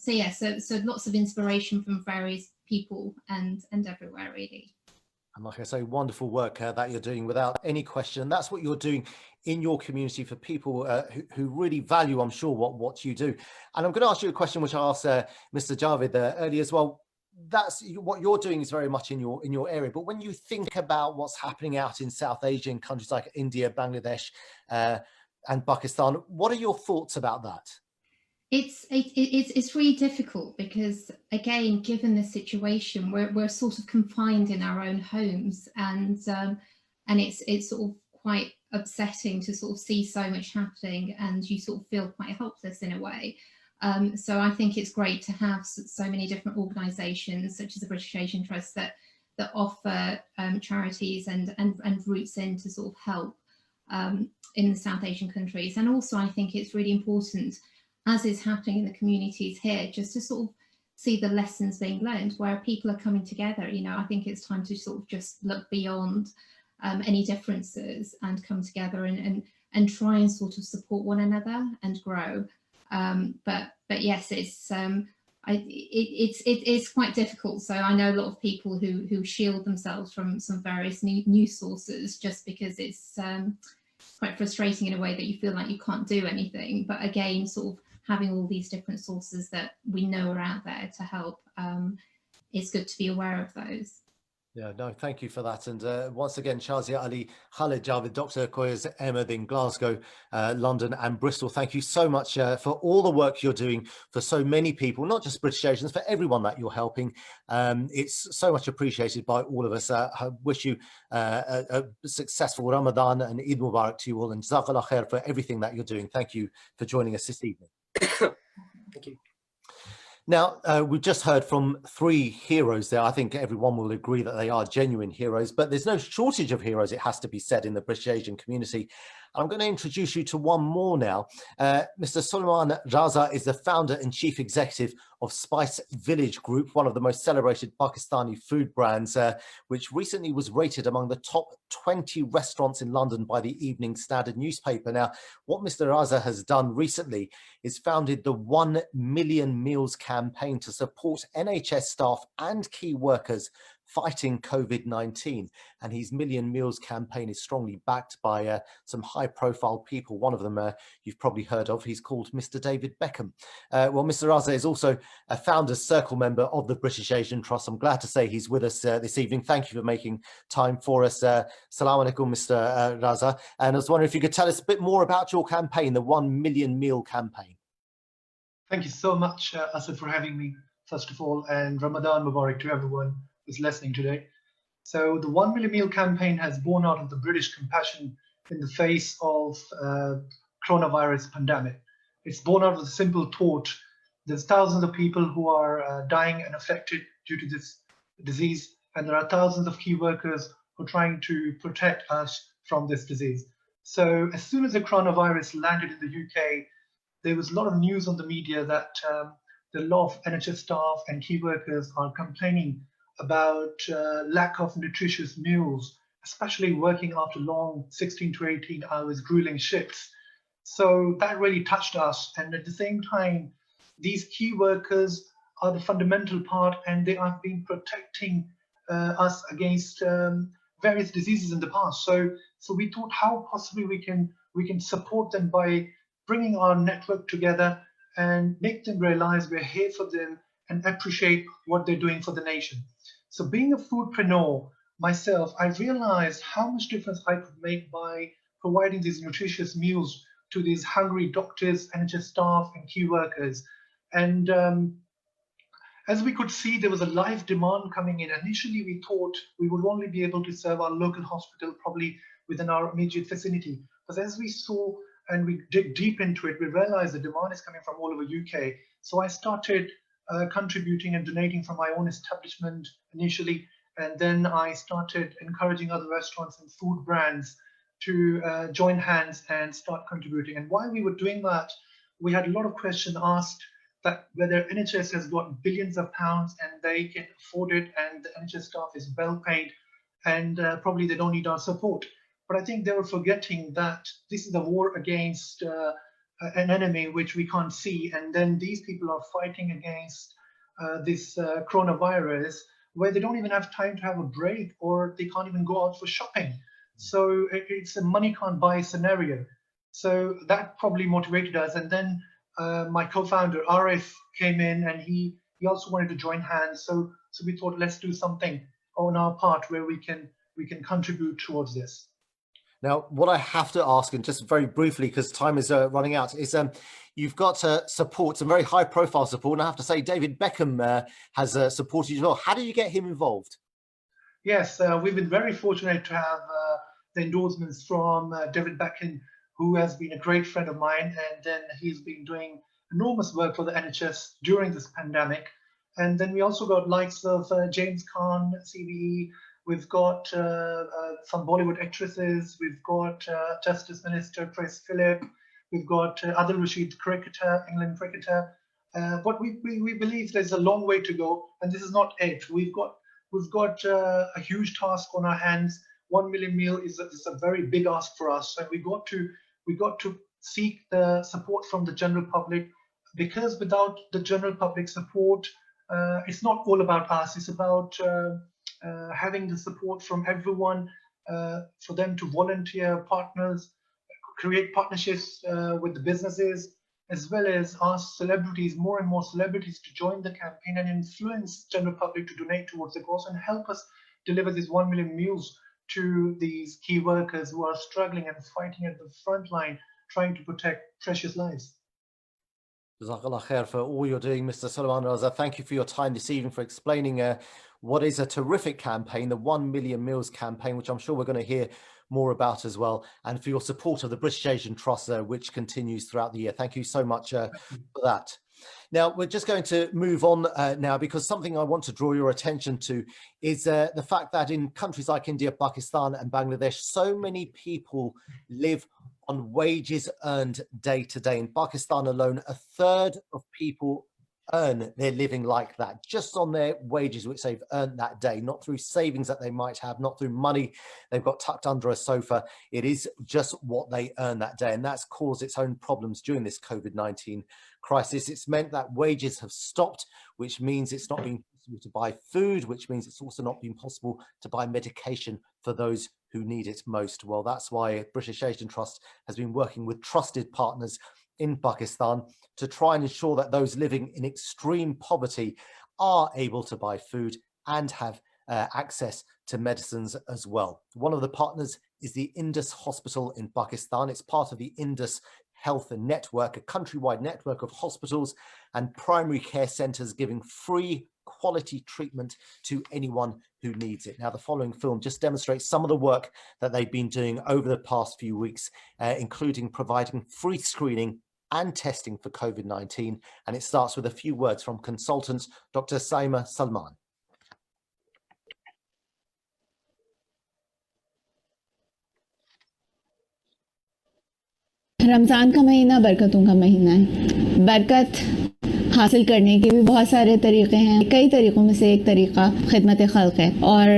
[SPEAKER 8] yeah, so lots of inspiration from various people and everywhere, really.
[SPEAKER 1] And like I say, wonderful work that you're doing without any question. And that's what you're doing in your community for people who really value, I'm sure, what you do. And I'm going to ask you a question which I asked Mr. Javed earlier as well. That's what you're doing is very much in your area. But when you think about what's happening out in South Asian countries like India, Bangladesh, and Pakistan, what are your thoughts about that?
[SPEAKER 8] It's really difficult because, again, given the situation, we're sort of confined in our own homes, and it's sort of quite upsetting to sort of see so much happening, and you sort of feel quite helpless in a way. So I think it's great to have so many different organisations such as the British Asian Trust that offer charities and routes in to sort of help in the South Asian countries. And also I think it's really important, as is happening in the communities here, just to sort of see the lessons being learned where people are coming together. I think it's time to sort of just look beyond any differences and come together and try and sort of support one another and grow. But yes, it's quite difficult. So I know a lot of people who shield themselves from some various news sources just because it's quite frustrating in a way that you feel like you can't do anything. But again, sort of having all these different sources that we know are out there to help, it's good to be aware of those.
[SPEAKER 1] Yeah, no, thank you for that. And once again, Shazia Ali, Khalid Javed, Dr. Koyers Ahmed in Glasgow, London and Bristol, thank you so much for all the work you're doing for so many people, not just British Asians, for everyone that you're helping. It's so much appreciated by all of us. I wish you a successful Ramadan and Eid Mubarak to you all, and Jazakallah khair for everything that you're doing. Thank you for joining us this evening.
[SPEAKER 7] Thank you.
[SPEAKER 1] Now, we've just heard from three heroes there. I think everyone will agree that they are genuine heroes, but there's no shortage of heroes, it has to be said, in the British Asian community. I'm going to introduce you to one more now. Mr. Sulaiman Raza is the founder and chief executive of Spice Village Group, one of the most celebrated Pakistani food brands, which recently was rated among the top 20 restaurants in London by the Evening Standard newspaper. Now, what Mr. Raza has done recently is founded the 1 Million Meals campaign to support NHS staff and key workers fighting COVID-19, and his Million Meals campaign is strongly backed by some high-profile people. One of them you've probably heard of. He's called Mr. David Beckham. Well, Mr. Raza is also a Founders Circle member of the British Asian Trust. I'm glad to say he's with us this evening. Thank you for making time for us. Salaam alaikum, Mr. Raza. And I was wondering if you could tell us a bit more about your campaign, the 1 Million Meal campaign.
[SPEAKER 9] Thank you so much, Asad, for having me, first of all, and Ramadan Mubarak to everyone who's listening today. So the 1 Million Meal campaign has born out of the British compassion in the face of coronavirus pandemic. It's born out of the simple thought there's thousands of people who are dying and affected due to this disease, and there are thousands of key workers who are trying to protect us from this disease. So as soon as the coronavirus landed in the UK, there was a lot of news on the media that the lot of NHS staff and key workers are complaining about lack of nutritious meals, especially working after long 16 to 18 hours grueling shifts. So that really touched us. And at the same time, these key workers are the fundamental part, and they have been protecting us against various diseases in the past. So we thought how possibly we can support them by bringing our network together and make them realize we're here for them and appreciate what they're doing for the nation. So being a foodpreneur myself, I realized how much difference I could make by providing these nutritious meals to these hungry doctors, NHS staff, and key workers. And as we could see, there was a live demand coming in. Initially, we thought we would only be able to serve our local hospital, probably within our immediate vicinity. But as we saw and we dig deep into it, we realized the demand is coming from all over UK. So I started contributing and donating from my own establishment initially, and then I started encouraging other restaurants and food brands to join hands and start contributing. And while we were doing that, we had a lot of questions asked that whether NHS has got billions of pounds and they can afford it, and the NHS staff is well paid, and probably they don't need our support. But I think they were forgetting that this is a war against an enemy which we can't see, and then these people are fighting against this coronavirus, where they don't even have time to have a break, or they can't even go out for shopping. So it's a money can't buy scenario. So that probably motivated us. And then my co-founder Arif came in, and he also wanted to join hands. So we thought, let's do something on our part where we can contribute towards this.
[SPEAKER 1] Now, what I have to ask, and just very briefly, because time is running out, is you've got support, some very high-profile support, and I have to say David Beckham has supported you as well. How do you get him involved?
[SPEAKER 9] Yes, we've been very fortunate to have the endorsements from David Beckham, who has been a great friend of mine, and then he's been doing enormous work for the NHS during this pandemic. And then we also got likes of James Khan, CVE. We've got some Bollywood actresses. We've got Justice Minister Chris Phillip. We've got Adil Rashid, cricketer, England cricketer. But we believe there's a long way to go, and this is not it. We've got a huge task on our hands. 1 million meal is a very big ask for us, and we got to seek the support from the general public, because without the general public support, it's not all about us. It's about having the support from everyone, for them to volunteer, partners, create partnerships with the businesses, as well as ask celebrities, more and more celebrities, to join the campaign and influence general public to donate towards the cause and help us deliver these 1 million meals to these key workers who are struggling and fighting at the front line, trying to protect precious lives.
[SPEAKER 1] Jazakallah khair for all you're doing, Mr. Sulaiman Raza. Thank you for your time this evening, for explaining what is a terrific campaign, the 1 Million Meals campaign, which I'm sure we're going to hear more about as well, and for your support of the British Asian Trust, which continues throughout the year. Thank you so much for that. Now, we're just going to move on now, because something I want to draw your attention to is the fact that in countries like India, Pakistan and Bangladesh, so many people live on wages earned day to day. In Pakistan alone, a third of people earn their living like that, just on their wages which they've earned that day, not through savings that they might have, not through money they've got tucked under a sofa. It is just what they earn that day, and that's caused its own problems during this COVID-19 crisis. It's meant that wages have stopped, which means it's not been possible to buy food, which means it's also not been possible to buy medication for those who need it most. Well, that's why British Asian Trust has been working with trusted partners in Pakistan to try and ensure that those living in extreme poverty are able to buy food and have access to medicines as well. One of the partners is the Indus Hospital in Pakistan. It's part of the Indus Health Network, a countrywide network of hospitals and primary care centres giving free quality treatment to anyone who needs it. Now, the following film just demonstrates some of the work that they've been doing over the past few weeks, including providing free screening and testing for COVID-19. And it starts with a few words from consultant Dr. Saima Salman.
[SPEAKER 10] Ramzan का महीना बरकतों का महीना है। बरकत हासिल करने के भी बहुत सारे तरीक़े हैं। कई तरीक़ों में से एक तरीक़ा खिदमत खल्क़ है, और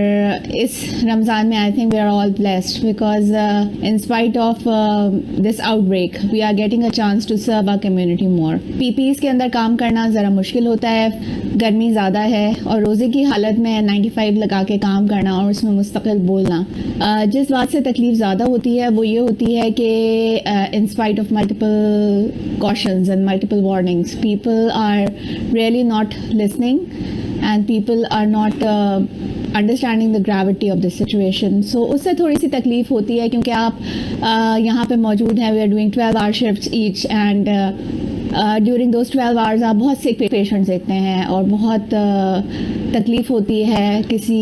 [SPEAKER 10] इस रमज़ान में I think we are all blessed because in spite of this outbreak we are getting a chance to serve our community more. PPEs के अंदर काम करना ज़रा मुश्किल होता है, गर्मी ज़्यादा है, और रोज़े की हालत में 95 लगा के काम करना और उसमें मुस्तकिल बोलना। जिस बात से तकलीफ़ ज़्यादा होती है वो ये होती है कि इन spite of multiple cautions and multiple warnings, people are really not listening and people are not understanding the gravity of this situation. So उससे थोड़ी सी तकलीफ होती है क्योंकि आप यहाँ पे मौजूद हैं, we are doing 12-hour shifts each and during those 12 hours आप बहुत sick patients देखते हैं और बहुत तकलीफ होती है किसी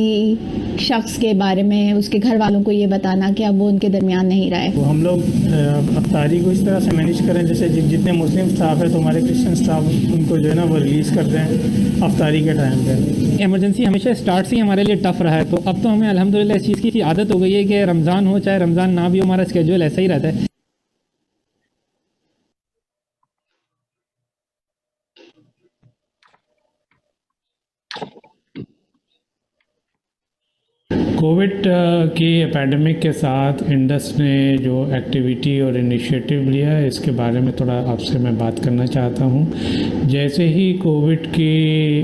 [SPEAKER 10] शख्स के बारे में उसके घर वालों को ये बताना कि अब वो उनके दरमियान नहीं रहा है।
[SPEAKER 11] तो हम लोग अफ्तारी को इस तरह से मैनेज करें जैसे जितने मुस्लिम स्टाफ है तो हमारे क्रिश्चियन स्टाफ उनको जो है ना वो रिलीज़ कर दें अफ्तारी के टाइम पे। इमरजेंसी हमेशा स्टार्ट से ही हमारे लिए टफ रहा है, तो अब तो हमें अल्हम्दुलिल्लाह इस चीज़ की आदत हो गई है कि रमज़ान हो चाहे रमज़ान ना भी हो, हमारा स्केड्यूल ऐसा ही रहता है। कोविड की एपेडेमिक के साथ इंडस ने जो एक्टिविटी और इनिशिएटिव लिया है इसके बारे में थोड़ा आपसे मैं बात करना चाहता हूँ। जैसे ही कोविड की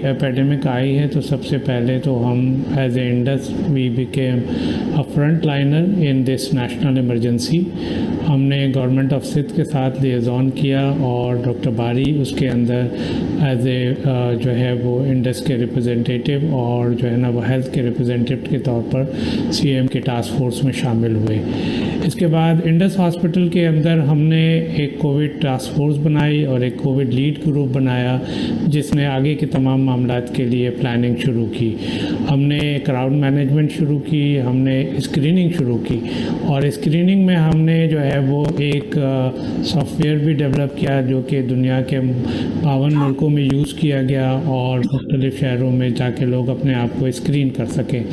[SPEAKER 11] एपेडेमिक आई है तो सबसे पहले तो हम as a Indus we became a front liner in this national emergency. हमने गवर्नमेंट ऑफ सिंध के साथ लिएज़ॉन किया और डॉक्टर बारी उसके अंदर एज ए जो है वो इंडस के रिप्रेजेंटेटिव और जो है ना वो हेल्थ के रिप्रेजेंटेटिव के तौर पर सीएम के टास्क फोर्स में शामिल हुए। इसके बाद इंडस हॉस्पिटल के अंदर हमने एक कोविड टास्क फोर्स बनाई और एक कोविड लीड ग्रुप बनाया जिसने आगे के तमाम मामलात के लिए प्लानिंग शुरू की। हमने क्राउड मैनेजमेंट शुरू की, हमने स्क्रीनिंग शुरू की और स्क्रीनिंग में हमने जो है वो एक सॉफ्टवेयर भी डेवलप किया जो कि दुनिया के 52 मुल्कों में यूज़ किया गया और मुख्तलिफ़ शहरों में जाके लोग अपने आप को स्क्रीन कर सकें।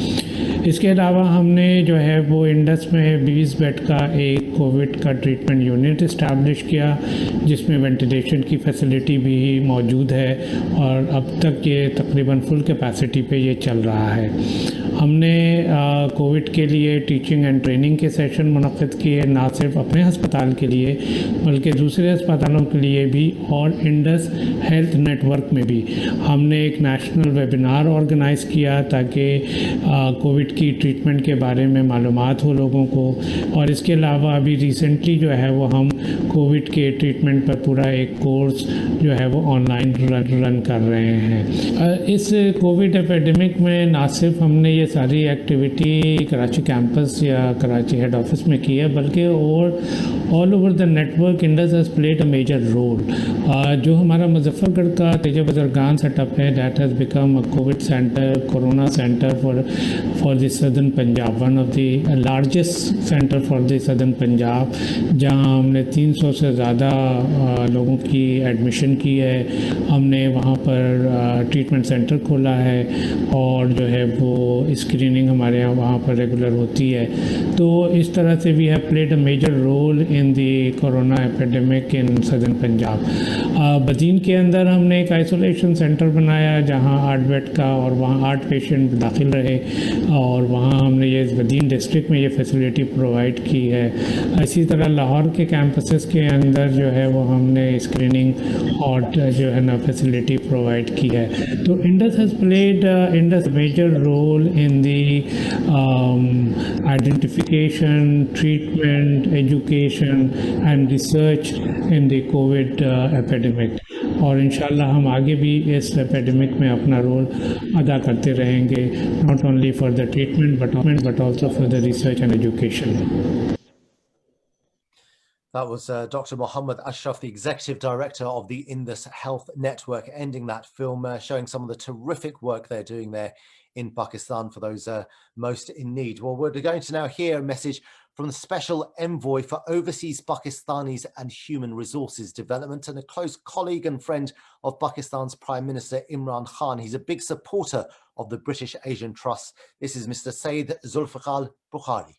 [SPEAKER 11] इसके अलावा हमने जो है वो इंडस में 20 बेड का एक कोविड का ट्रीटमेंट यूनिट इस्टेब्लिश किया जिसमें वेंटिलेशन की फैसिलिटी भी मौजूद है और अब तक ये तकरीबन फुल कैपेसिटी पे ये चल रहा है। हमने कोविड के लिए टीचिंग एंड ट्रेनिंग के सेशन मुनक़्क़िद किए, ना सिर्फ अपने अस्पताल के लिए बल्कि दूसरे अस्पतालों के लिए भी और इंडस हेल्थ नेटवर्क में भी। हमने एक नेशनल वेबिनार ऑर्गेनाइज़ किया ताकि कोविड की ट्रीटमेंट के बारे में मालूमात हो लोगों को, और इसके अलावा अभी रिसेंटली जो है वो हम कोविड के ट्रीटमेंट पर पूरा एक कोर्स जो है वो ऑनलाइन रन कर रहे हैं। इस कोविड एपिडेमिक में ना सिर्फ हमने ये सारी एक्टिविटी कराची कैंपस या कराची हेड ऑफिस में की है बल्कि all over the network Indus has played a major role. जो हमारा मुजफ्फरगढ़ का तेज बजरगान सेटअप है, that has become a covid centre, corona centre for the southern Punjab, one of the largest centre for the southern Punjab, जहां हमने 300 से ज़्यादा लोगों की एडमिशन की है। हमने वहां पर ट्रीटमेंट सेंटर खोला है और जो है वो स्क्रीनिंग हमारे यहाँ वहाँ पर रेगुलर होती है। तो इस तरह से we have played a major role in the corona epidemic in southern Punjab. Badin के अंदर हमने एक आइसोलेशन सेंटर बनाया जहाँ 8 बेड का, और वहाँ 8 पेशेंट दाखिल रहे, और वहाँ हमने ये बदीन डिस्ट्रिक्ट में ये फैसिलिटी प्रोवाइड की है। इसी तरह लाहौर के कैंपसेस के अंदर जो है वो हमने स्क्रीनिंग और जो है ना फैसिलिटी प्रोवाइड की है। तो Indus has played Indus major role in the identification, treatment, education and research in the COVID epidemic, और इंशाल्लाह हम आगे भी इस एपिडेमिक में अपना रोल अदा करते रहेंगे, not only for the treatment but also for the research and education.
[SPEAKER 1] That was Dr. Mohammed Ashraf, the Executive Director of the Indus Health Network, ending that film, showing some of the terrific work they're doing there in Pakistan for those most in need. Well, we're going to now hear a message from the Special Envoy for Overseas Pakistanis and Human Resources Development, and a close colleague and friend of Pakistan's Prime Minister Imran Khan. He's a big supporter of the British Asian Trust. This is Mr. Saeed Zulfikar Bukhari.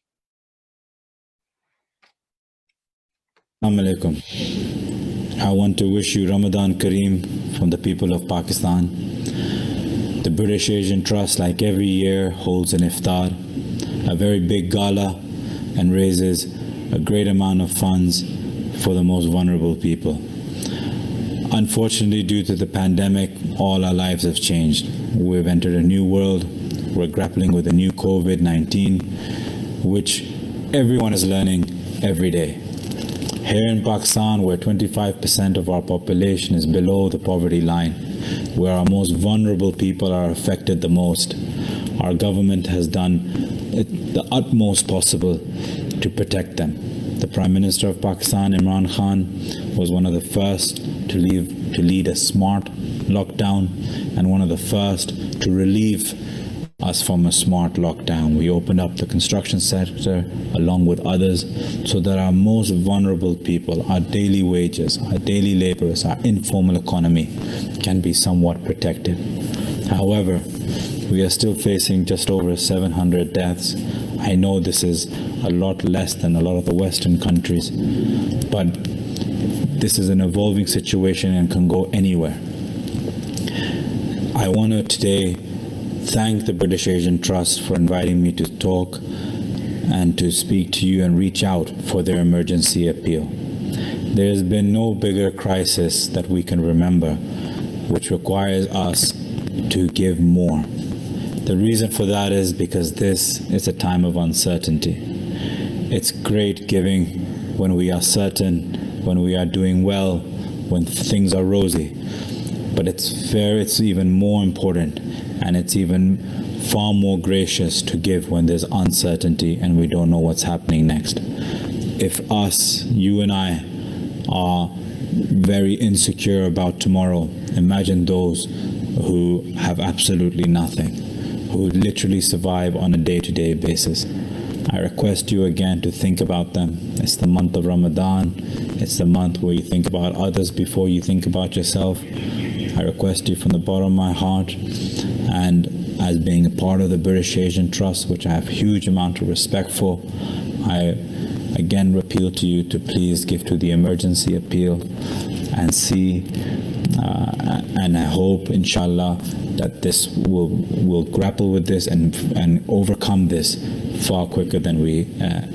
[SPEAKER 12] Assalamu alaikum. I want to wish you Ramadan Kareem from the people of Pakistan. The British Asian Trust, like every year, holds an Iftar, a very big gala, and raises a great amount of funds for the most vulnerable people. Unfortunately, due to the pandemic, all our lives have changed. We've entered a new world. We're grappling with the new COVID-19, which everyone is learning every day. Here in Pakistan, where 25% of our population is below the poverty line, where our most vulnerable people are affected the most, our government has done the utmost possible to protect them. The Prime Minister of Pakistan, Imran Khan, was one of the first to lead a smart lockdown, and one of the first to relieve us from a smart lockdown. We opened up the construction sector along with others so that our most vulnerable people, our daily wages, our daily laborers, our informal economy can be somewhat protected. However, we are still facing just over 700 deaths. I know this is a lot less than a lot of the Western countries, but this is an evolving situation and can go anywhere. I want to today thank the British Asian Trust for inviting me to talk and to speak to you and reach out for their emergency appeal. There has been no bigger crisis that we can remember, which requires us to give more. The reason for that is because this is a time of uncertainty. It's great giving when we are certain, when we are doing well, when things are rosy. But it's even more important, and it's even far more gracious to give when there's uncertainty and we don't know what's happening next. If us, you and I, are very insecure about tomorrow, imagine those who have absolutely nothing, who literally survive on a day-to-day basis. I request you again to think about them. It's the month of Ramadan. It's the month where you think about others before you think about yourself. I request you from the bottom of my heart, and as being a part of the British Asian Trust, which I have a huge amount of respect for, I again appeal to you to please give to the emergency appeal and see, and I hope, inshallah, that this will grapple with this and overcome this far quicker than we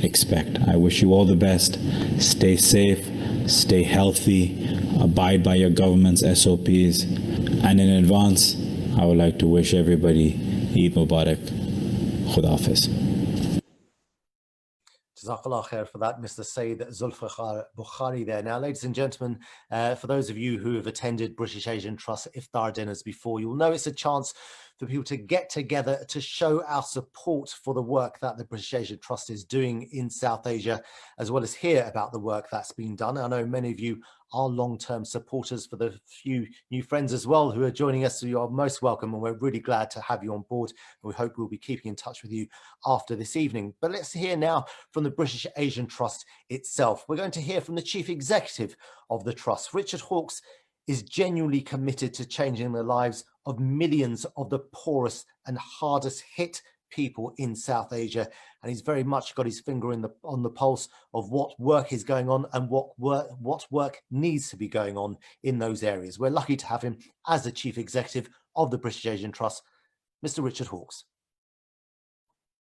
[SPEAKER 12] expect. I wish you all the best. Stay safe, stay healthy, abide by your government's SOPs, and in advance, I would like to wish everybody Eid Mubarak. Khuda Hafiz.
[SPEAKER 1] Jazakallah khair for that, Mr. Saeed Zulfikar Bukhari there. Now, ladies and gentlemen, for those of you who have attended British Asian Trust Iftar dinners before, you'll know it's a chance for people to get together to show our support for the work that the British Asian Trust is doing in South Asia, as well as hear about the work that's been done. I know many of you are long-term supporters. For the few new friends as well who are joining us, so you are most welcome, and we're really glad to have you on board. We hope we'll be keeping in touch with you after this evening. But let's hear now from the British Asian Trust itself. We're going to hear from the Chief Executive of the Trust. Richard Hawkes is genuinely committed to changing the lives of millions of the poorest and hardest hit people in South Asia, and he's very much got his finger on the pulse of what work is going on and what work needs to be going on in those areas. We're lucky to have him as the Chief Executive of the British Asian Trust, Mr. Richard Hawkes.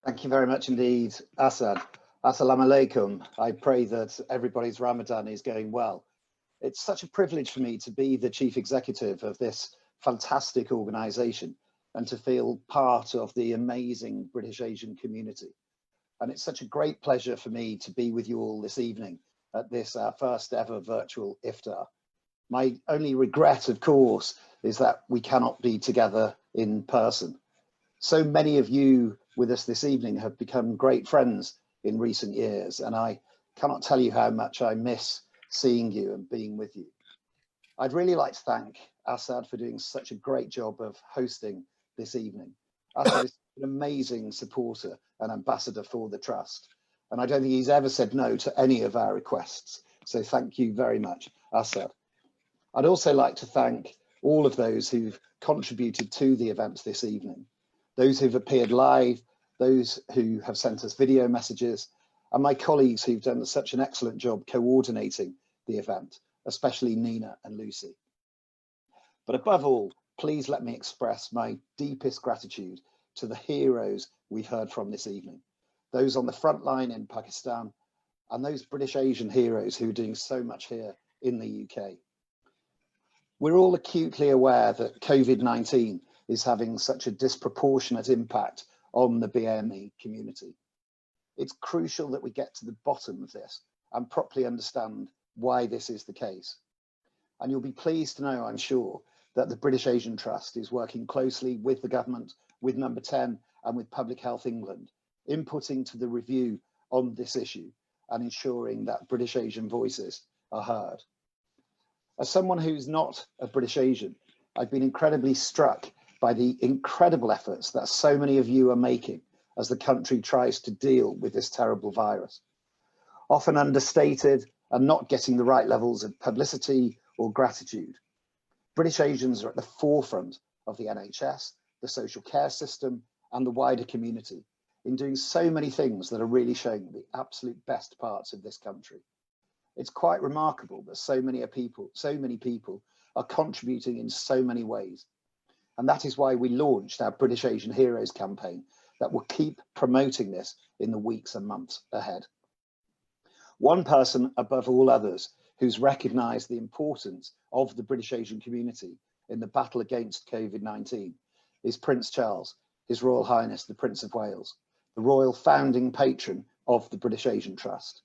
[SPEAKER 13] Thank you very much indeed, Asad. Assalamu alaikum. I pray that everybody's Ramadan is going well. It's such a privilege for me to be the Chief Executive of this fantastic organisation and to feel part of the amazing British Asian community. And it's such a great pleasure for me to be with you all this evening at this our first ever virtual Iftar. My only regret, of course, is that we cannot be together in person. So many of you with us this evening have become great friends in recent years, and I cannot tell you how much I miss seeing you and being with you. I'd really like to thank Asad for doing such a great job of hosting this evening. Asad is an amazing supporter and ambassador for the Trust, and I don't think he's ever said no to any of our requests. So thank you very much, Asad. I'd also like to thank all of those who've contributed to the event this evening, those who've appeared live, those who have sent us video messages, and my colleagues who've done such an excellent job coordinating the event, especially Nina and Lucy. But above all, please let me express my deepest gratitude to the heroes we've heard from this evening, those on the front line in Pakistan, and those British Asian heroes who are doing so much here in the UK. We're all acutely aware that COVID-19 is having such a disproportionate impact on the BAME community. It's crucial that we get to the bottom of this and properly understand why this is the case. And you'll be pleased to know, I'm sure, that the British Asian Trust is working closely with the government, with Number 10 and with Public Health England, inputting to the review on this issue and ensuring that British Asian voices are heard. As someone who's not a British Asian, I've been incredibly struck by the incredible efforts that so many of you are making as the country tries to deal with this terrible virus. Often understated and not getting the right levels of publicity or gratitude. British Asians are at the forefront of the NHS, the social care system, and the wider community in doing so many things that are really showing the absolute best parts of this country. It's quite remarkable that so many people are contributing in so many ways. And that is why we launched our British Asian Heroes campaign that will keep promoting this in the weeks and months ahead. One person above all others who's recognised the importance of the British Asian community in the battle against COVID-19 is Prince Charles, His Royal Highness the Prince of Wales, the royal founding patron of the British Asian Trust.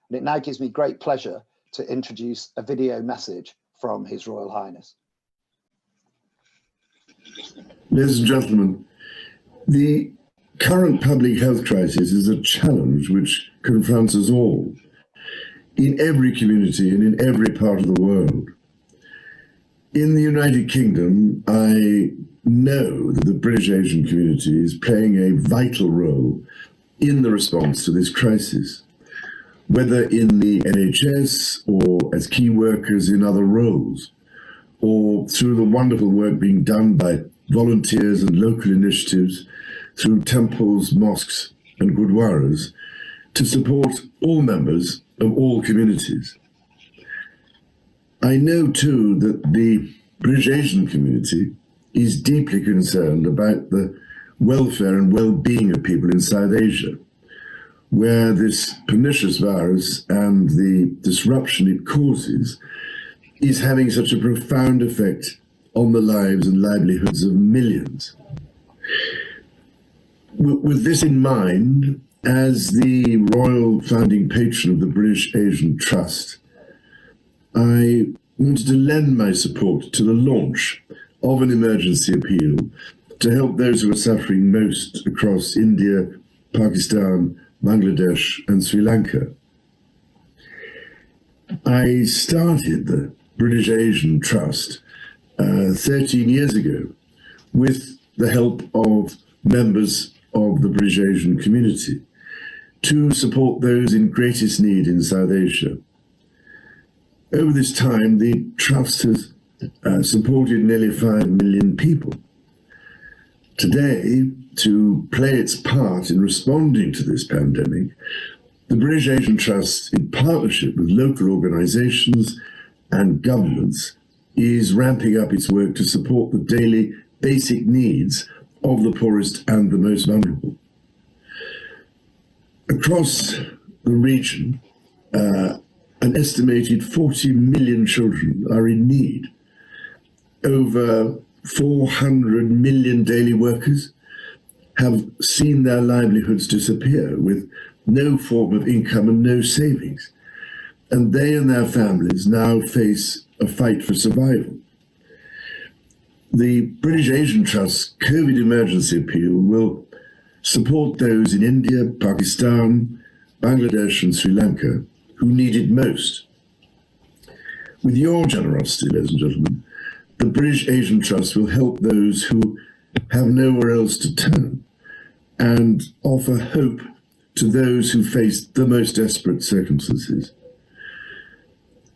[SPEAKER 13] And it now gives me great pleasure to introduce a video message from His Royal Highness.
[SPEAKER 14] Ladies and gentlemen, the current public health crisis is a challenge which confronts us all, in every community and in every part of the world. In the United Kingdom, I know that the British Asian community is playing a vital role in the response to this crisis, whether in the NHS or as key workers in other roles, or through the wonderful work being done by volunteers and local initiatives through temples, mosques and gurdwaras to support all members of all communities. I know too that the British Asian community is deeply concerned about the welfare and well-being of people in South Asia, where this pernicious virus and the disruption it causes is having such a profound effect on the lives and livelihoods of millions. With this in mind, as the royal founding patron of the British Asian Trust, I wanted to lend my support to the launch of an emergency appeal to help those who are suffering most across India, Pakistan, Bangladesh, and Sri Lanka. I started the British Asian Trust 13 years ago with the help of members of the British Asian community to support those in greatest need in South Asia. Over this time, the Trust has supported nearly 5 million people. Today, to play its part in responding to this pandemic, the British Asian Trust, in partnership with local organisations and governments, is ramping up its work to support the daily basic needs of the poorest and the most vulnerable. Across the region, an estimated 40 million children are in need. Over 400 million daily workers have seen their livelihoods disappear with no form of income and no savings. And they and their families now face a fight for survival. The British Asian Trust's COVID emergency appeal will support those in India, Pakistan, Bangladesh, and Sri Lanka who need it most. With your generosity, ladies and gentlemen, the British Asian Trust will help those who have nowhere else to turn and offer hope to those who face the most desperate circumstances.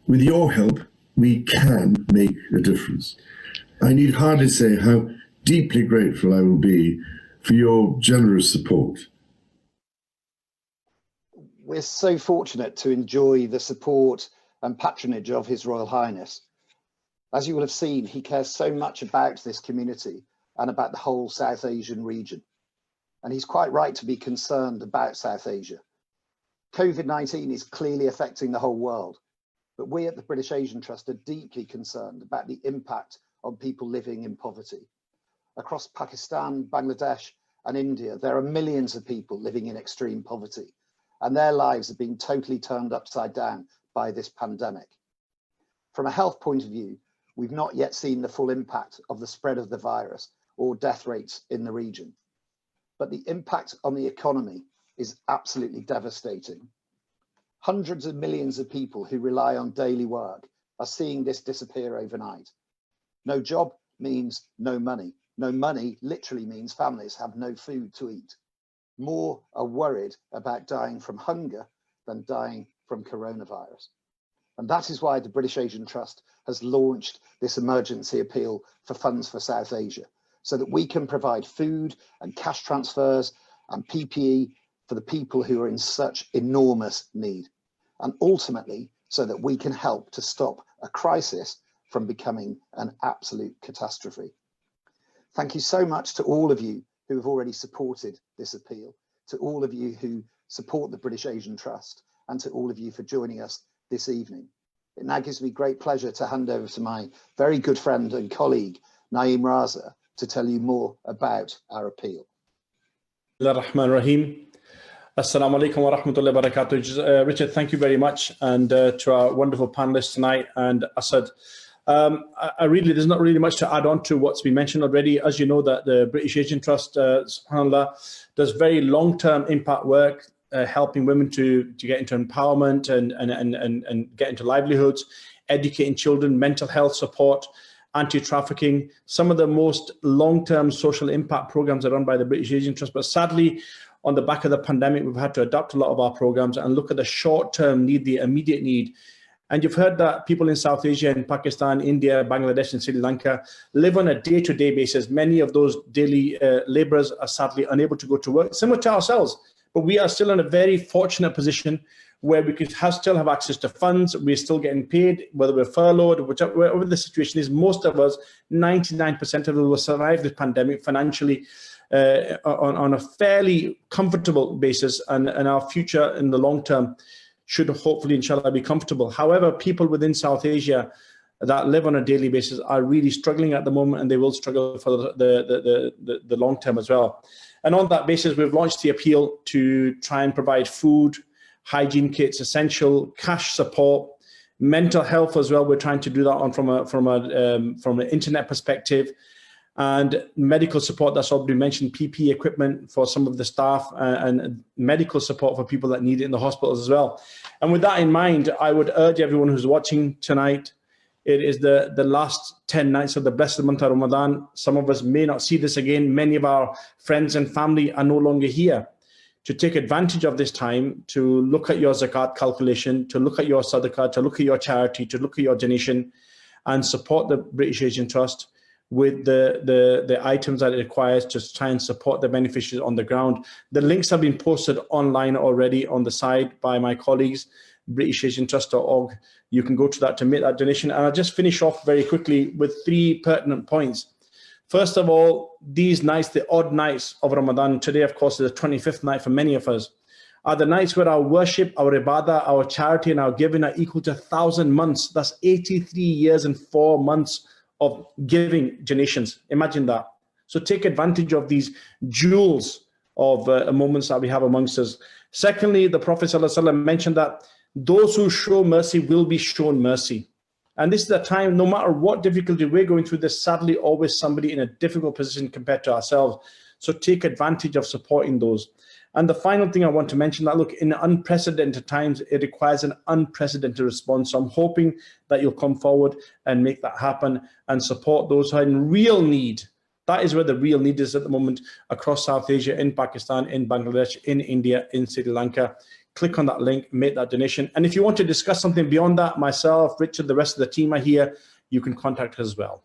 [SPEAKER 14] With your help, we can make a difference. I need hardly say how deeply grateful I will be for your generous support.
[SPEAKER 13] We're so fortunate to enjoy the support and patronage of His Royal Highness. As you will have seen, he cares so much about this community and about the whole South Asian region. And he's quite right to be concerned about South Asia. COVID-19 is clearly affecting the whole world, but we at the British Asian Trust are deeply concerned about the impact on people living in poverty. Across Pakistan, Bangladesh, and India, there are millions of people living in extreme poverty, and their lives have been totally turned upside down by this pandemic. From a health point of view, we've not yet seen the full impact of the spread of the virus or death rates in the region. But the impact on the economy is absolutely devastating. Hundreds of millions of people who rely on daily work are seeing this disappear overnight. No job means no money. No money literally means families have no food to eat. More are worried about dying from hunger than dying from coronavirus. And that is why the British Asian Trust has launched this emergency appeal for funds for South Asia, so that we can provide food and cash transfers and PPE for the people who are in such enormous need. And ultimately, so that we can help to stop a crisis from becoming an absolute catastrophe. Thank you so much to all of you who have already supported this appeal, to all of you who support the British Asian Trust, and to all of you for joining us this evening. It now gives me great pleasure to hand over to my very good friend and colleague, Naeem Raza, to tell you more about our appeal.
[SPEAKER 15] Rahim. Assalamu alaikum wa rahmatullahi wa barakatuh. Richard, thank you very much. And to our wonderful panelists tonight and Asad. There's not really much to add on to what's been mentioned already. As you know, that the British Asian Trust, subhanAllah, does very long-term impact work, helping women to get into empowerment and get into livelihoods, educating children, mental health support, anti-trafficking. Some of the most long-term social impact programs are run by the British Asian Trust, but sadly, on the back of the pandemic, we've had to adapt a lot of our programs and look at the short-term need, the immediate need. And you've heard that people in South Asia, in Pakistan, India, Bangladesh, and Sri Lanka live on a day-to-day basis. Many of those daily laborers are sadly unable to go to work, similar to ourselves. But we are still in a very fortunate position where we could still have access to funds. We're still getting paid, whether we're furloughed, whatever the situation is. Most of us, 99% of us will survive the pandemic financially on a fairly comfortable basis, and our future in the long term should hopefully, inshallah, be comfortable. However, people within South Asia that live on a daily basis are really struggling at the moment, and they will struggle for the long term as well. And on that basis, we've launched the appeal to try and provide food, hygiene kits, essential cash support, mental health as well. We're trying to do that from an internet perspective, and medical support that's already mentioned, PPE equipment for some of the staff, and medical support for people that need it in the hospitals as well. And with that in mind, I would urge everyone who's watching tonight, it is the last 10 nights of the blessed month of Ramadan. Some of us may not see this again. Many of our friends and family are no longer here. To take advantage of this time, to look at your zakat calculation, to look at your sadaqah, to look at your charity, to look at your donation, and support the British Asian Trust with the items that it requires to try and support the beneficiaries on the ground. The links have been posted online already on the side by my colleagues, britishasiantrust.org. You can go to that to make that donation. And I'll just finish off very quickly with 3 pertinent points. First of all, these nights, the odd nights of Ramadan, today, of course, is the 25th night for many of us, are the nights where our worship, our ibadah, our charity, and our giving are equal to 1,000 months. That's 83 years and 4 months of giving donations. Imagine that. So take advantage of these jewels of moments that we have amongst us. Secondly, the Prophet ﷺ mentioned that those who show mercy will be shown mercy. And this is a time, no matter what difficulty we're going through, there's sadly always somebody in a difficult position compared to ourselves. So take advantage of supporting those. And the final thing I want to mention, that look, in unprecedented times, it requires an unprecedented response. So I'm hoping that you'll come forward and make that happen and support those who are in real need. That is where the real need is at the moment across South Asia, in Pakistan, in Bangladesh, in India, in Sri Lanka. Click on that link, make that donation. And if you want to discuss something beyond that, myself, Richard, the rest of the team are here. You can contact us as well.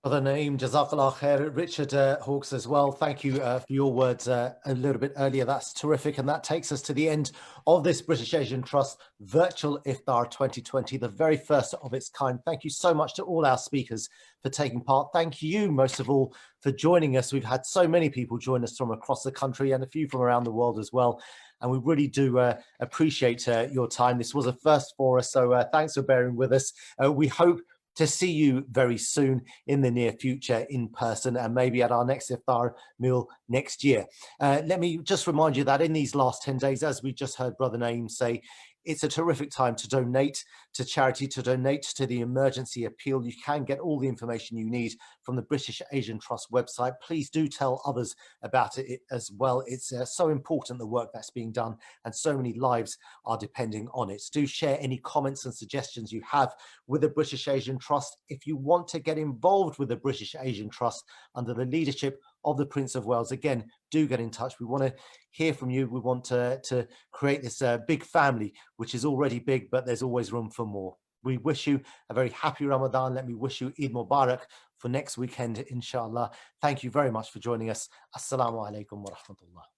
[SPEAKER 1] Brother Naeem, Jazakallah khair. Richard Hawkes as well. Thank you for your words a little bit earlier. That's terrific. And that takes us to the end of this British Asian Trust Virtual Iftar 2020, the very first of its kind. Thank you so much to all our speakers for taking part. Thank you, most of all, for joining us. We've had so many people join us from across the country and a few from around the world as well. And we really do appreciate your time. This was a first for us, so thanks for bearing with us. We hope to see you very soon in the near future in person, and maybe at our next Iftar meal next year. Let me just remind you that in these last 10 days, as we just heard Brother Naeem say, it's a terrific time to donate to charity, to donate to the emergency appeal. You can get all the information you need from the British Asian Trust website. Please do tell others about it as well. It's so important, the work that's being done, and so many lives are depending on it. Do share any comments and suggestions you have with the British Asian Trust. If you want to get involved with the British Asian Trust under the leadership of the Prince of Wales, again, do get in touch. We want to hear from you. We want to create this big family, which is already big, but there's always room for more. We wish you a very happy Ramadan. Let me wish you Eid Mubarak for next weekend, inshallah. Thank you very much for joining us. Assalamu alaikum wa rahmatullah.